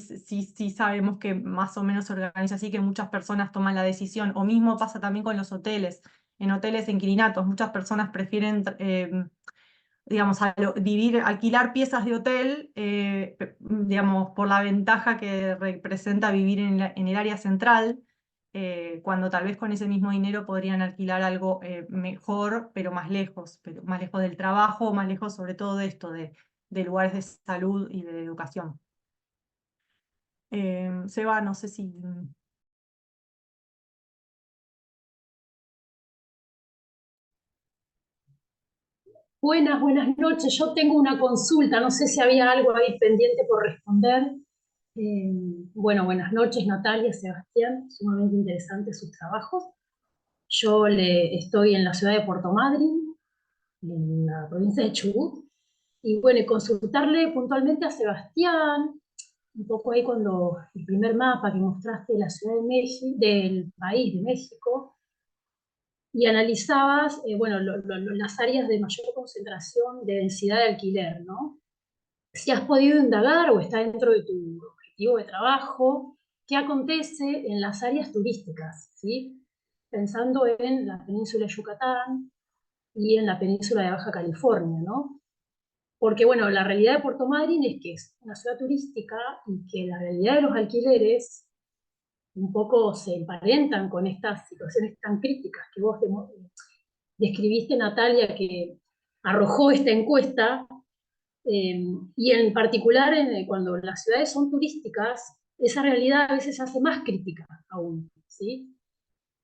sabemos que más o menos se organiza así, que muchas personas toman la decisión, o mismo pasa también con los hoteles. En hoteles, en inquilinatos, muchas personas prefieren digamos, alquilar piezas de hotel, digamos, por la ventaja que representa vivir en el área central, cuando tal vez con ese mismo dinero podrían alquilar algo mejor, pero más lejos del trabajo, más lejos sobre todo de esto, de lugares de salud y de educación. Seba, no sé si... Buenas noches. Yo tengo una consulta, no sé si había algo ahí pendiente por responder. Eh, bueno, buenas noches, Natalia, Sebastián, sumamente interesantes sus trabajos. Estoy en la ciudad de Puerto Madryn, en la provincia de Chubut, y bueno, y consultarle puntualmente a Sebastián, un poco ahí cuando el primer mapa que mostraste de la Ciudad de México, del país de México, y analizabas, bueno, las áreas de mayor concentración de densidad de alquiler, ¿no? Si has podido indagar o está dentro de tu objetivo de trabajo, qué acontece en las áreas turísticas, ¿sí? Pensando en la península de Yucatán y en la península de Baja California, ¿no? Porque, bueno, la realidad de Puerto Madryn es que es una ciudad turística y que la realidad de los alquileres un poco se emparentan con estas situaciones tan críticas que vos describiste, Natalia, que arrojó esta encuesta, y en particular cuando las ciudades son turísticas, esa realidad a veces se hace más crítica aún, ¿sí?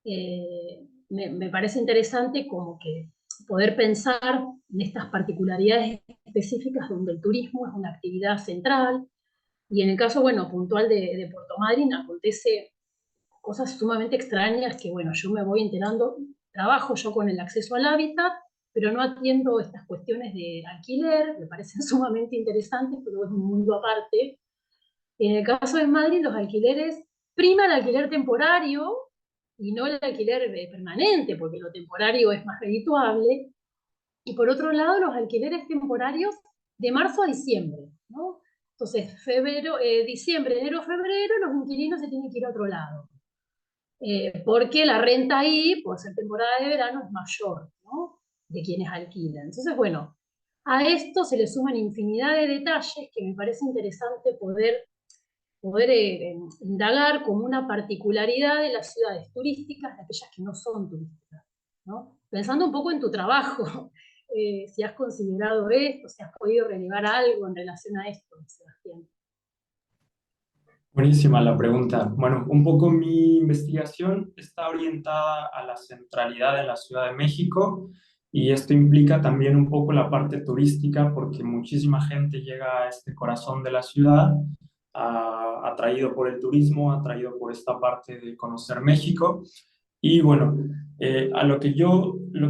Me parece interesante como que poder pensar en estas particularidades específicas donde el turismo es una actividad central, y en el caso, bueno, puntual de Puerto Madryn, acontece cosas sumamente extrañas que, bueno, yo me voy enterando, trabajo yo con el acceso al hábitat, pero no atiendo estas cuestiones de alquiler, me parecen sumamente interesantes, pero es un mundo aparte. En el caso de Madrid, los alquileres, prima el alquiler temporario y no el alquiler permanente, porque lo temporario es más redituable. Y por otro lado, los alquileres temporarios de marzo a diciembre, ¿no? Entonces, diciembre, enero, febrero, los inquilinos se tienen que ir a otro lado. Porque la renta ahí, por ser temporada de verano, es mayor, ¿no? De quienes alquilan. Entonces, bueno, a esto se le suman infinidad de detalles que me parece interesante poder indagar como una particularidad de las ciudades turísticas, de aquellas que no son turísticas, ¿no? Pensando un poco en tu trabajo, si has considerado esto, si has podido relevar algo en relación a esto, Sebastián. Buenísima la pregunta. Bueno, un poco mi investigación está orientada a la centralidad de la Ciudad de México y esto implica también un poco la parte turística porque muchísima gente llega a este corazón de la ciudad, atraído por el turismo, atraído por esta parte de conocer México. Y bueno, lo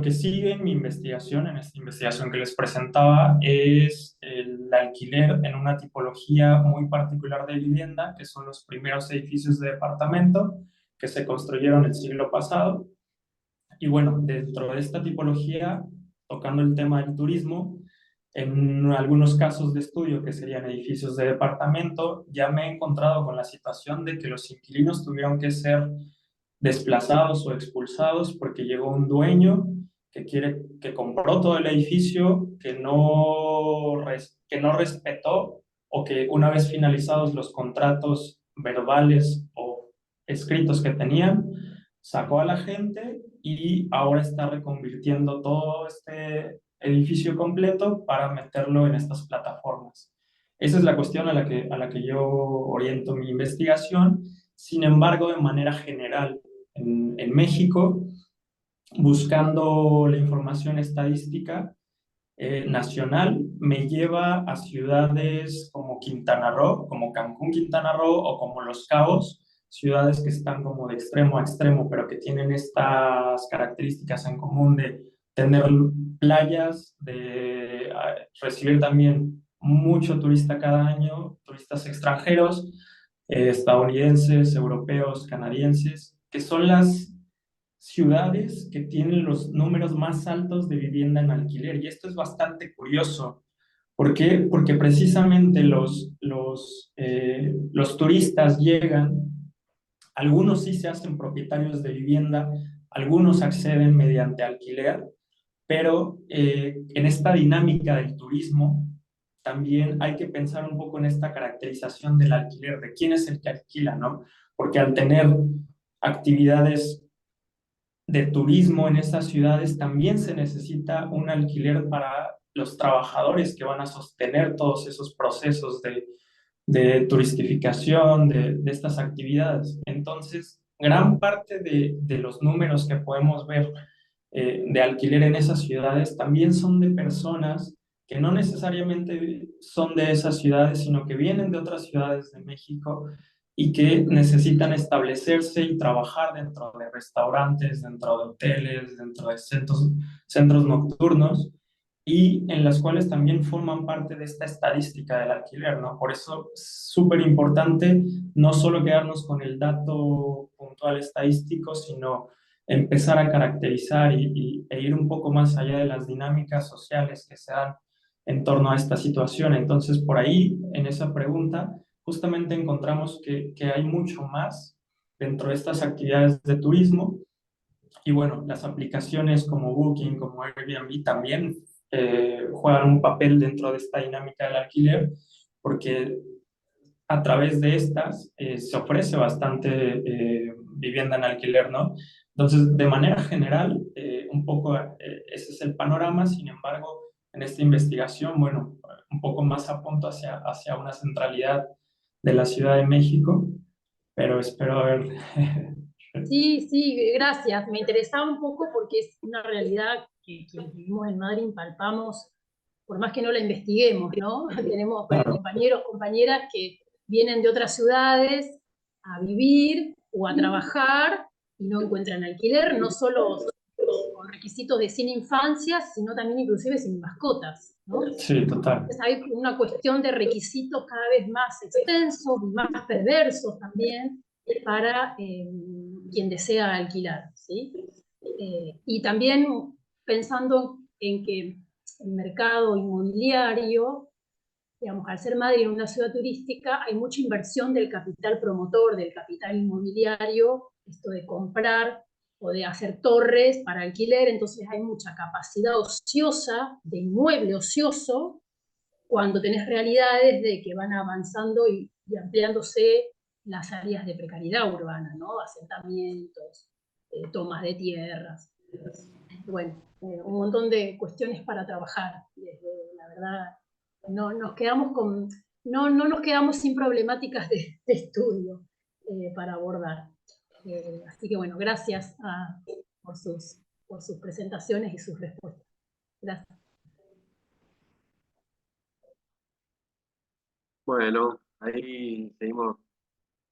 que sigue en mi investigación, en esta investigación que les presentaba, es el alquiler en una tipología muy particular de vivienda, que son los primeros edificios de departamento que se construyeron el siglo pasado. Y bueno, dentro de esta tipología, tocando el tema del turismo, en algunos casos de estudio, que serían edificios de departamento, ya me he encontrado con la situación de que los inquilinos tuvieron que ser desplazados o expulsados porque llegó un dueño que compró todo el edificio, que no respetó o que una vez finalizados los contratos verbales o escritos que tenían, sacó a la gente y ahora está reconvirtiendo todo este edificio completo para meterlo en estas plataformas. Esa es la cuestión a la que yo oriento mi investigación. Sin embargo, de manera general, en México, buscando la información estadística nacional, me lleva a ciudades como Quintana Roo, como Cancún, Quintana Roo, o como Los Cabos, ciudades que están como de extremo a extremo, pero que tienen estas características en común de tener playas, de recibir también mucho turista cada año, turistas extranjeros, estadounidenses, europeos, canadienses, que son las ciudades que tienen los números más altos de vivienda en alquiler. Y esto es bastante curioso. ¿Por qué? Porque precisamente los turistas llegan, algunos sí se hacen propietarios de vivienda, algunos acceden mediante alquiler, pero en esta dinámica del turismo también hay que pensar un poco en esta caracterización del alquiler, de quién es el que alquila, ¿no? Porque al tener actividades de turismo en esas ciudades, también se necesita un alquiler para los trabajadores que van a sostener todos esos procesos de turistificación de estas actividades. Entonces, gran parte de los números que podemos ver de alquiler en esas ciudades también son de personas que no necesariamente son de esas ciudades, sino que vienen de otras ciudades de México y que necesitan establecerse y trabajar dentro de restaurantes, dentro de hoteles, dentro de centros nocturnos, y en las cuales también forman parte de esta estadística del alquiler, ¿no? Por eso es súper importante no solo quedarnos con el dato puntual estadístico, sino empezar a caracterizar e ir un poco más allá de las dinámicas sociales que se dan en torno a esta situación. Entonces, por ahí, en esa pregunta, justamente encontramos que hay mucho más dentro de estas actividades de turismo. Y bueno, las aplicaciones como Booking, como Airbnb también juegan un papel dentro de esta dinámica del alquiler, porque a través de estas se ofrece bastante vivienda en alquiler, ¿no? Entonces, de manera general, un poco ese es el panorama. Sin embargo, en esta investigación, bueno, un poco más apunto hacia una centralidad de la Ciudad de México, pero espero haber... Sí, sí, gracias. Me interesaba un poco porque es una realidad que quienes vivimos en Madrid palpamos, por más que no la investiguemos, ¿no? Tenemos Claro. compañeros, compañeras que vienen de otras ciudades a vivir o a trabajar y no encuentran alquiler, no solo con requisitos de sin infancia, sino también inclusive sin mascotas, ¿no? Sí, total. Entonces hay una cuestión de requisitos cada vez más extensos y más perversos también para quien desea alquilar, ¿sí? Y también pensando en que el mercado inmobiliario, digamos, al ser Madrid una ciudad turística, hay mucha inversión del capital promotor, del capital inmobiliario, esto de comprar o de hacer torres para alquiler, entonces hay mucha capacidad ociosa, de inmueble ocioso, cuando tenés realidades de que van avanzando y ampliándose las áreas de precariedad urbana, ¿no? Asentamientos, tomas de tierras. Bueno, un montón de cuestiones para trabajar. La verdad, no nos quedamos no nos quedamos sin problemáticas de estudio para abordar. Así que bueno, gracias por sus presentaciones y sus respuestas. Gracias. Bueno, ahí seguimos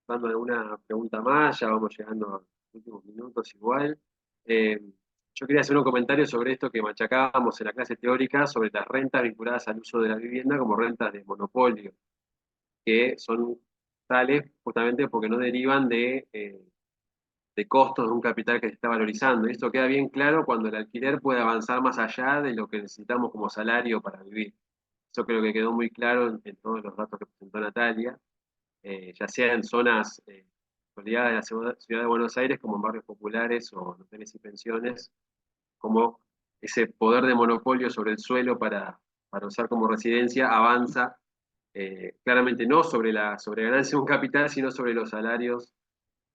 dando alguna pregunta más, ya vamos llegando a los últimos minutos igual. Eh, yo quería hacer un comentario sobre esto que machacábamos en la clase teórica, sobre las rentas vinculadas al uso de la vivienda como rentas de monopolio, que son tales justamente porque no derivan de costos de un capital que se está valorizando. Y esto queda bien claro cuando el alquiler puede avanzar más allá de lo que necesitamos como salario para vivir. Eso creo que quedó muy claro en todos los datos que presentó Natalia, ya sea en zonas consolidadas de la ciudad de Buenos Aires, como en barrios populares o en hoteles y pensiones, como ese poder de monopolio sobre el suelo para usar como residencia avanza claramente no sobre la sobreganancia de un capital, sino sobre los salarios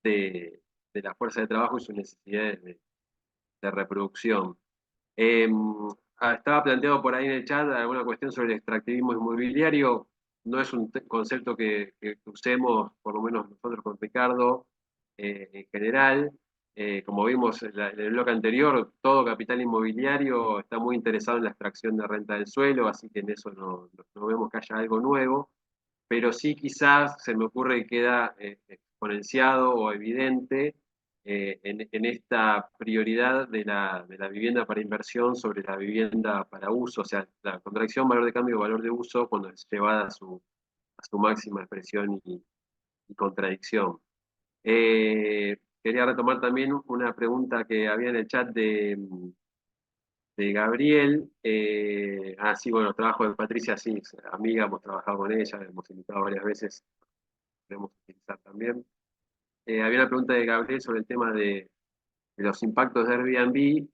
de la fuerza de trabajo y sus necesidades de reproducción. Eh, Estaba planteado por ahí en el chat alguna cuestión sobre el extractivismo inmobiliario. No es un concepto que usemos, por lo menos nosotros con Ricardo, en general. Como vimos en el bloque anterior, todo capital inmobiliario está muy interesado en la extracción de renta del suelo, así que en eso no vemos que haya algo nuevo, pero sí quizás se me ocurre que queda exponenciado o evidente en esta prioridad de la vivienda para inversión sobre la vivienda para uso, o sea, la contracción valor de cambio valor de uso cuando es llevada a su máxima expresión y contradicción. Quería retomar también una pregunta que había en el chat de Gabriel. Sí, bueno, trabajo de Patricia, sí, amiga, hemos trabajado con ella, hemos invitado varias veces, podemos utilizar también. Había una pregunta de Gabriel sobre el tema de los impactos de Airbnb.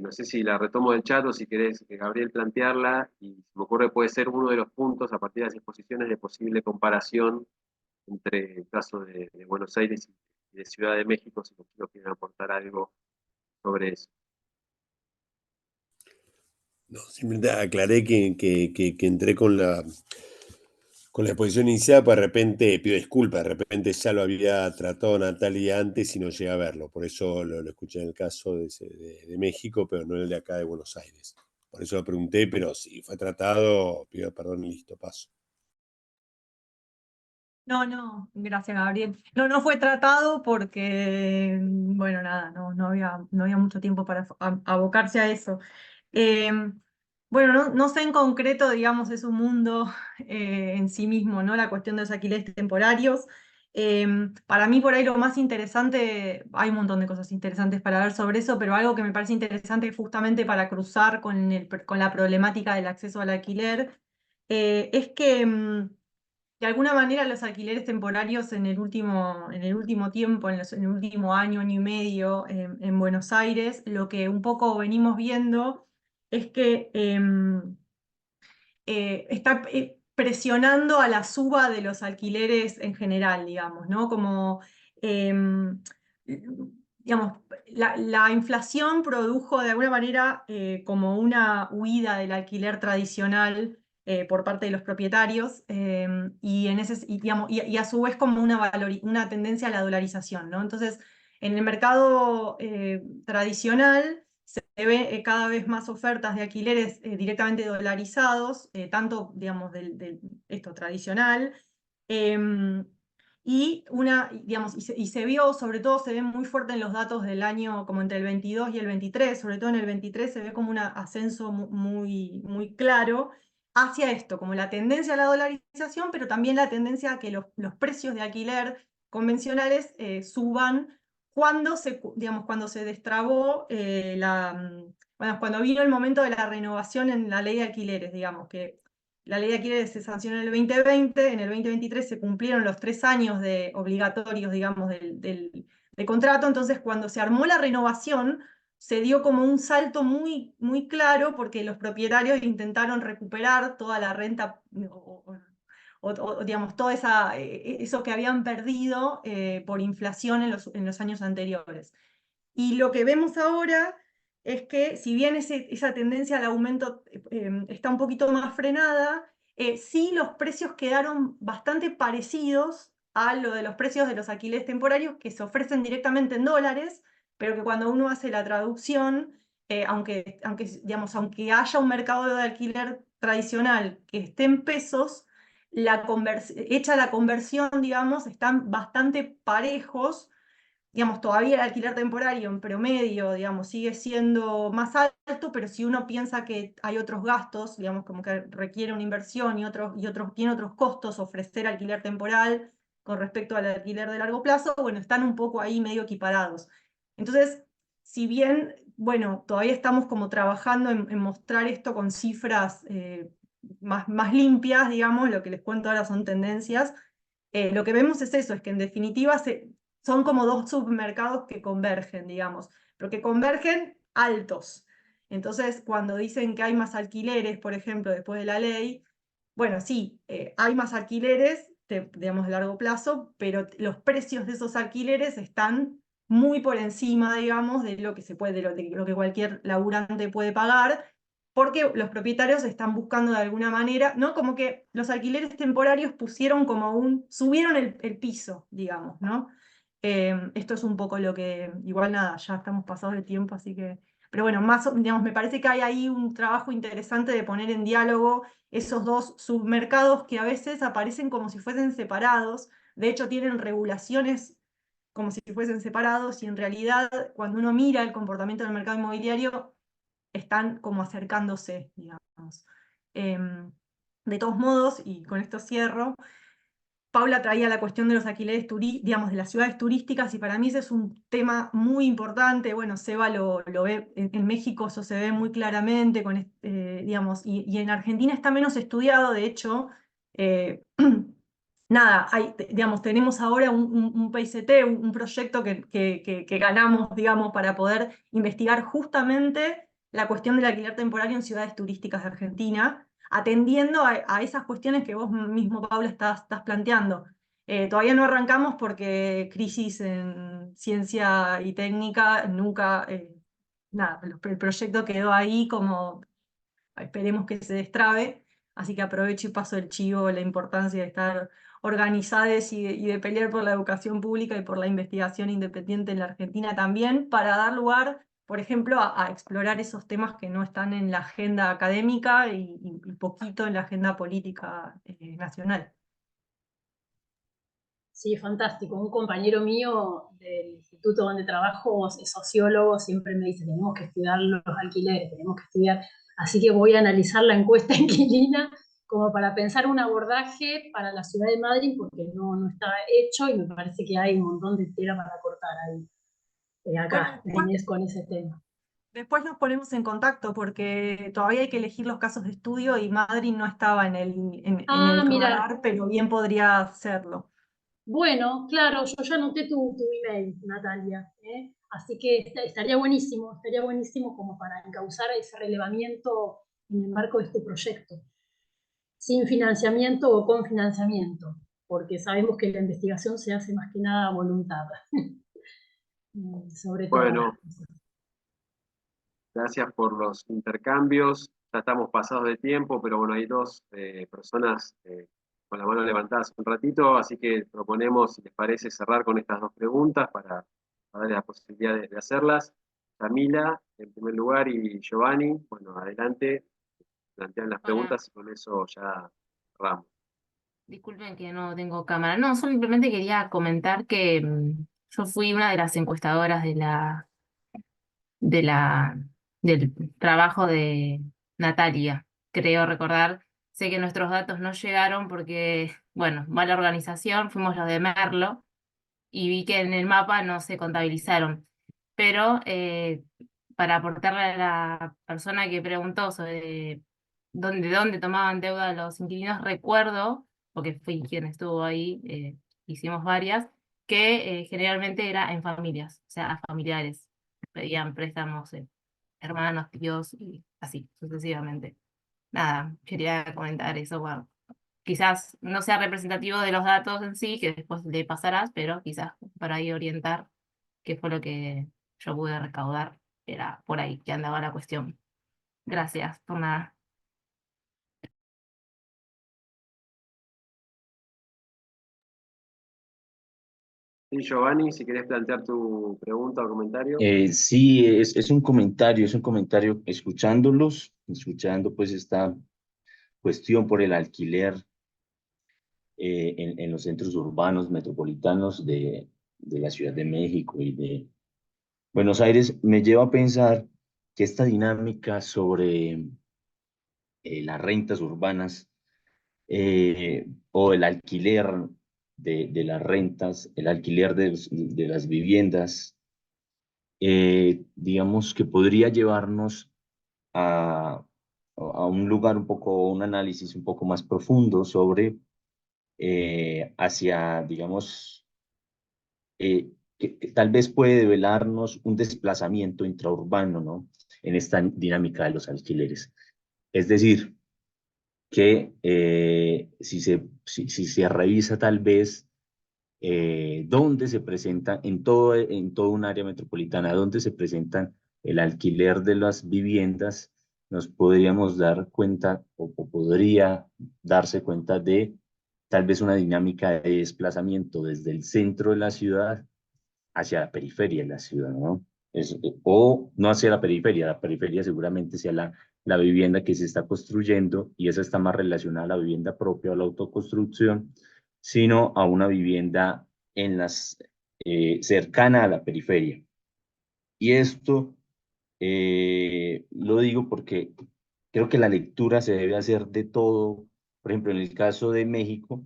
No sé si la retomo del chat o si querés, Gabriel, plantearla, y se me ocurre puede ser uno de los puntos a partir de las exposiciones de posible comparación entre el caso de Buenos Aires y de Ciudad de México, si los chicos quieren aportar algo sobre eso. No, simplemente aclaré que entré con la exposición inicial, pues de repente, pido disculpas, de repente ya lo había tratado Natalia antes y no llegué a verlo, por eso lo escuché en el caso de México, pero no en el de acá de Buenos Aires. Por eso lo pregunté, pero si fue tratado, pido perdón y listo, paso. No, gracias, Gabriel. No fue tratado porque, bueno, nada, no había mucho tiempo para abocarse a eso. Bueno, no sé en concreto, digamos, es un mundo en sí mismo, ¿no? La cuestión de los alquileres temporarios. Para mí por ahí lo más interesante, hay un montón de cosas interesantes para ver sobre eso, pero algo que me parece interesante justamente para cruzar con la problemática del acceso al alquiler, es que de alguna manera los alquileres temporarios en el último tiempo, en el último año, año y medio, en Buenos Aires, lo que un poco venimos viendo es que está presionando a la suba de los alquileres en general, digamos, ¿no? Como, digamos, la inflación produjo de alguna manera como una huida del alquiler tradicional por parte de los propietarios digamos, y a su vez como una tendencia a la dolarización, ¿no? Entonces, en el mercado tradicional se ve cada vez más ofertas de alquileres directamente dolarizados, tanto, digamos, esto tradicional, digamos, y se vio, sobre todo se ve muy fuerte en los datos del año, como entre el 22 y el 23, sobre todo en el 23 se ve como un ascenso muy, muy claro hacia esto, como la tendencia a la dolarización, pero también la tendencia a que los precios de alquiler convencionales suban digamos, cuando se destrabó bueno, cuando vino el momento de la renovación en la ley de alquileres, digamos, que la ley de alquileres se sancionó en el 2020, en el 2023 se cumplieron los 3 años obligatorios, digamos, de contrato, entonces cuando se armó la renovación, se dio como un salto muy, muy claro porque los propietarios intentaron recuperar toda la renta, digamos, todo eso que habían perdido por inflación en los años anteriores. Y lo que vemos ahora es que si bien esa tendencia al aumento está un poquito más frenada, sí los precios quedaron bastante parecidos a lo de los precios de los alquileres temporarios que se ofrecen directamente en dólares, pero que cuando uno hace la traducción, digamos, aunque haya un mercado de alquiler tradicional que esté en pesos, hecha la conversión, digamos, están bastante parejos. Digamos, todavía el alquiler temporario en promedio, digamos, sigue siendo más alto, pero si uno piensa que hay otros gastos, digamos, como que requiere una inversión tiene otros costos ofrecer alquiler temporal con respecto al alquiler de largo plazo, bueno, están un poco ahí medio equiparados. Entonces, si bien, bueno, todavía estamos como trabajando en mostrar esto con cifras más limpias, digamos, lo que les cuento ahora son tendencias, lo que vemos es eso, es que en definitiva son como dos submercados que convergen, digamos, pero que convergen altos. Entonces, cuando dicen que hay más alquileres, por ejemplo, después de la ley, bueno, sí, hay más alquileres, digamos, de largo plazo, pero los precios de esos alquileres están muy por encima, digamos, de lo que se puede, de lo que cualquier laburante puede pagar, porque los propietarios están buscando de alguna manera, ¿no? Como que los alquileres temporarios subieron el piso, digamos, ¿no? Esto es un poco lo que, igual nada, ya estamos pasados de tiempo, así que, pero bueno, digamos, me parece que hay ahí un trabajo interesante de poner en diálogo esos dos submercados que a veces aparecen como si fuesen separados, de hecho tienen regulaciones como si fuesen separados, y en realidad cuando uno mira el comportamiento del mercado inmobiliario, están como acercándose, digamos. De todos modos, y con esto cierro, Paula traía la cuestión de los alquileres, digamos, de las ciudades turísticas, y para mí ese es un tema muy importante. Bueno, Seba lo ve, en México eso se ve muy claramente, digamos, y en Argentina está menos estudiado, de hecho. Nada, digamos, tenemos ahora un PICT, un proyecto que ganamos, digamos, para poder investigar justamente la cuestión del alquiler temporario en ciudades turísticas de Argentina, atendiendo a esas cuestiones que vos mismo, Paula, estás planteando. Todavía no arrancamos porque crisis en ciencia y técnica, nunca, nada, el proyecto quedó ahí como, esperemos que se destrabe, así que aprovecho y paso el chivo, la importancia de estar organizadas y de pelear por la educación pública y por la investigación independiente en la Argentina también, para dar lugar, por ejemplo, a explorar esos temas que no están en la agenda académica y poquito en la agenda política nacional. Sí, fantástico. Un compañero mío del instituto donde trabajo es sociólogo, siempre me dice, tenemos que estudiar los alquileres, tenemos que estudiar. Así que voy a analizar la encuesta inquilina como para pensar un abordaje para la ciudad de Madrid, porque no está hecho y me parece que hay un montón de tela para cortar ahí, acá, Bueno, con ese tema. Después nos ponemos en contacto porque todavía hay que elegir los casos de estudio y Madrid no estaba en el Mira, radar, pero bien podría hacerlo. bueno, claro, yo ya anoté tu email, Natalia, ¿eh? Así que estaría buenísimo como para encauzar ese relevamiento en el marco de este proyecto, sin financiamiento o con financiamiento, porque sabemos que la investigación se hace más que nada a voluntad, sobre todas las Bueno, cosas. gracias por los intercambios. Ya estamos pasados de tiempo, pero bueno, hay dos personas con la mano levantada hace un ratito, así que proponemos, si les parece, cerrar con estas dos preguntas para darles la posibilidad de hacerlas. Camila, en primer lugar, y Giovanni, bueno, adelante, plantean las Hola, preguntas y con eso ya cerramos. disculpen que no tengo cámara. No, simplemente quería comentar que yo fui una de las encuestadoras de la, del trabajo de Natalia. Creo recordar, sé que nuestros datos no llegaron porque, bueno, mala organización, fuimos los de Merlo y vi que en el mapa no se contabilizaron. Pero para aportarle a la persona que preguntó sobre dónde tomaban deuda los inquilinos, recuerdo, porque fui quien estuvo ahí, hicimos varias, que generalmente era en familias, o sea, a familiares. Pedían préstamos, hermanos, tíos y así, sucesivamente. Nada, quería comentar eso, bueno, quizás no sea representativo de los datos en sí, que después le pasarás, pero quizás para ahí orientar qué fue lo que yo pude recaudar, era por ahí que andaba la cuestión. Gracias por nada. Sí, Giovanni, si querés plantear tu pregunta o comentario. Sí, es un comentario escuchando pues esta cuestión por el alquiler en los centros urbanos metropolitanos de la Ciudad de México y de Buenos Aires, me lleva a pensar que esta dinámica sobre las rentas urbanas o el alquiler de las rentas, el alquiler de las viviendas, digamos que podría llevarnos a, a un lugar un poco, un análisis un poco más profundo sobre hacia, digamos, que tal vez puede develarnos un desplazamiento intraurbano, ¿no? En esta dinámica de los alquileres. Es decir, que si se revisa tal vez dónde se presenta en todo un área metropolitana, dónde se presentan el alquiler de las viviendas, nos podríamos dar cuenta o podría darse cuenta de tal vez una dinámica de desplazamiento desde el centro de la ciudad hacia la periferia de la ciudad, ¿no? O no hacia la periferia seguramente sea la vivienda que se está construyendo y esa está más relacionada a la vivienda propia o a la autoconstrucción, sino a una vivienda en cercana a la periferia. Y esto lo digo porque creo que la lectura se debe hacer de todo. Por ejemplo, en el caso de México,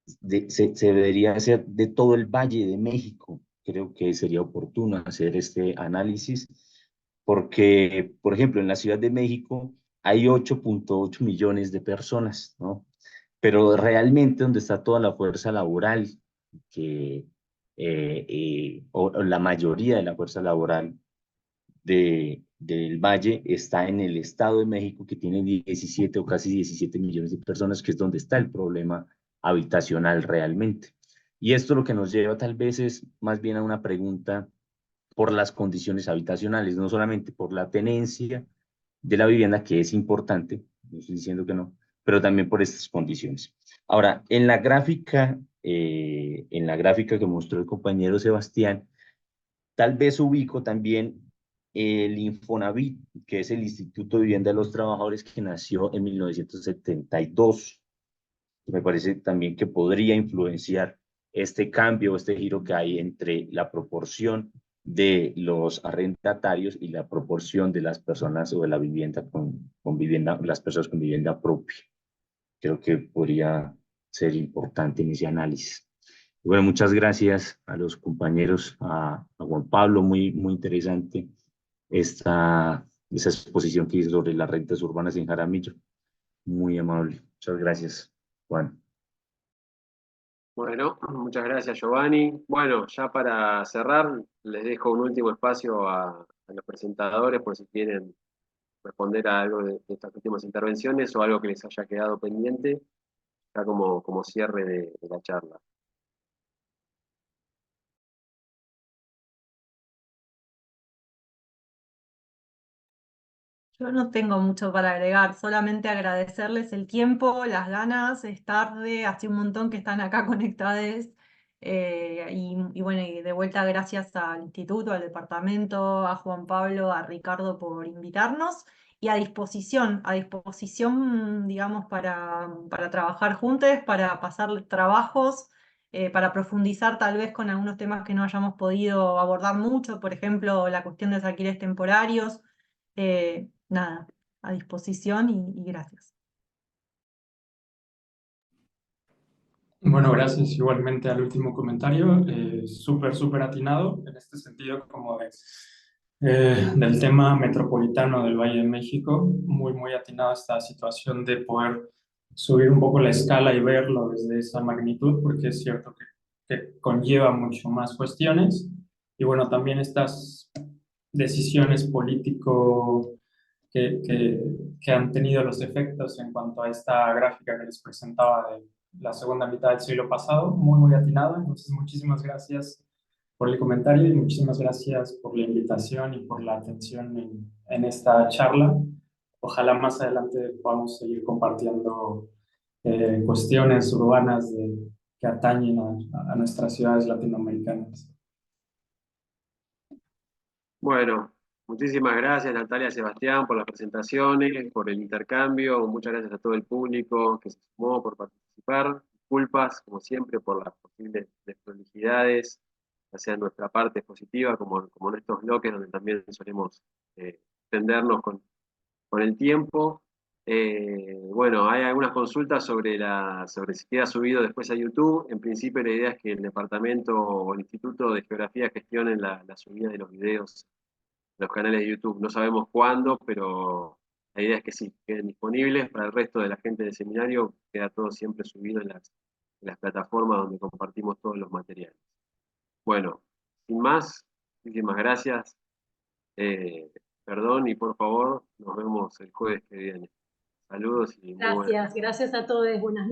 se debería hacer de todo el Valle de México. Creo que sería oportuno hacer este análisis porque, por ejemplo, en la Ciudad de México hay 8.8 millones de personas, ¿no? Pero realmente donde está toda la fuerza laboral, que, o la mayoría de la fuerza laboral del Valle está en el Estado de México, que tiene 17 o casi 17 millones de personas, que es donde está el problema habitacional realmente. Y esto lo que nos lleva tal vez es más bien a una pregunta por las condiciones habitacionales, no solamente por la tenencia de la vivienda, que es importante, no estoy diciendo que no, pero también por estas condiciones. Ahora, en la gráfica que mostró el compañero Sebastián, tal vez ubico también el Infonavit, que es el Instituto de Vivienda de los Trabajadores, que nació en 1972. Me parece también que podría influenciar este cambio, este giro que hay entre la proporción de los arrendatarios y la proporción de las personas o de la vivienda con vivienda, las personas con vivienda propia. Creo que podría ser importante en ese análisis. Bueno, muchas gracias a los compañeros, a Juan Pablo, muy interesante esa exposición que hizo sobre las rentas urbanas en Jaramillo. Muy amable. Muchas gracias, Juan. Bueno, muchas gracias, Giovanni. Bueno, ya para cerrar, les dejo un último espacio a los presentadores por si quieren responder a algo de estas últimas intervenciones o algo que les haya quedado pendiente, ya como cierre de la charla. Yo no tengo mucho para agregar, solamente agradecerles el tiempo, las ganas, es tarde, hace un montón que están acá conectados. Y bueno, y de vuelta gracias al instituto, al departamento, a Juan Pablo, a Ricardo por invitarnos y a disposición, digamos, para trabajar juntos, para pasar trabajos, para profundizar tal vez con algunos temas que no hayamos podido abordar mucho, por ejemplo, la cuestión de los alquileres temporarios. Nada, a disposición y gracias. Bueno, gracias igualmente al último comentario, súper atinado en este sentido como del tema metropolitano del Valle de México, muy atinado esta situación de poder subir un poco la escala y verlo desde esa magnitud, porque es cierto que conlleva mucho más cuestiones, y bueno, también estas decisiones político que han tenido los efectos en cuanto a esta gráfica que les presentaba de la segunda mitad del siglo pasado, muy atinado. Entonces, muchísimas gracias por el comentario y muchísimas gracias por la invitación y por la atención en esta charla. Ojalá más adelante podamos seguir compartiendo cuestiones urbanas que atañen a nuestras ciudades latinoamericanas. Bueno, muchísimas gracias Natalia, Sebastián, por las presentaciones, por el intercambio. Muchas gracias a todo el público que se sumó por participar. Disculpas, como siempre, por las posibles desprolijidades, ya sea en nuestra parte positiva, como en estos bloques donde también solemos extendernos con el tiempo. Bueno, hay algunas consultas sobre si queda subido después a YouTube. En principio la idea es que el departamento o el Instituto de Geografía gestionen la subida de los videos en los canales de YouTube. No sabemos cuándo, pero la idea es que sí, queden disponibles. Para el resto de la gente del seminario queda todo siempre subido en las plataformas donde compartimos todos los materiales. Bueno, sin más, muchísimas gracias. Perdón y por favor, nos vemos el jueves que viene. Saludos y muy buenas noches. Gracias a todos. Buenas noches.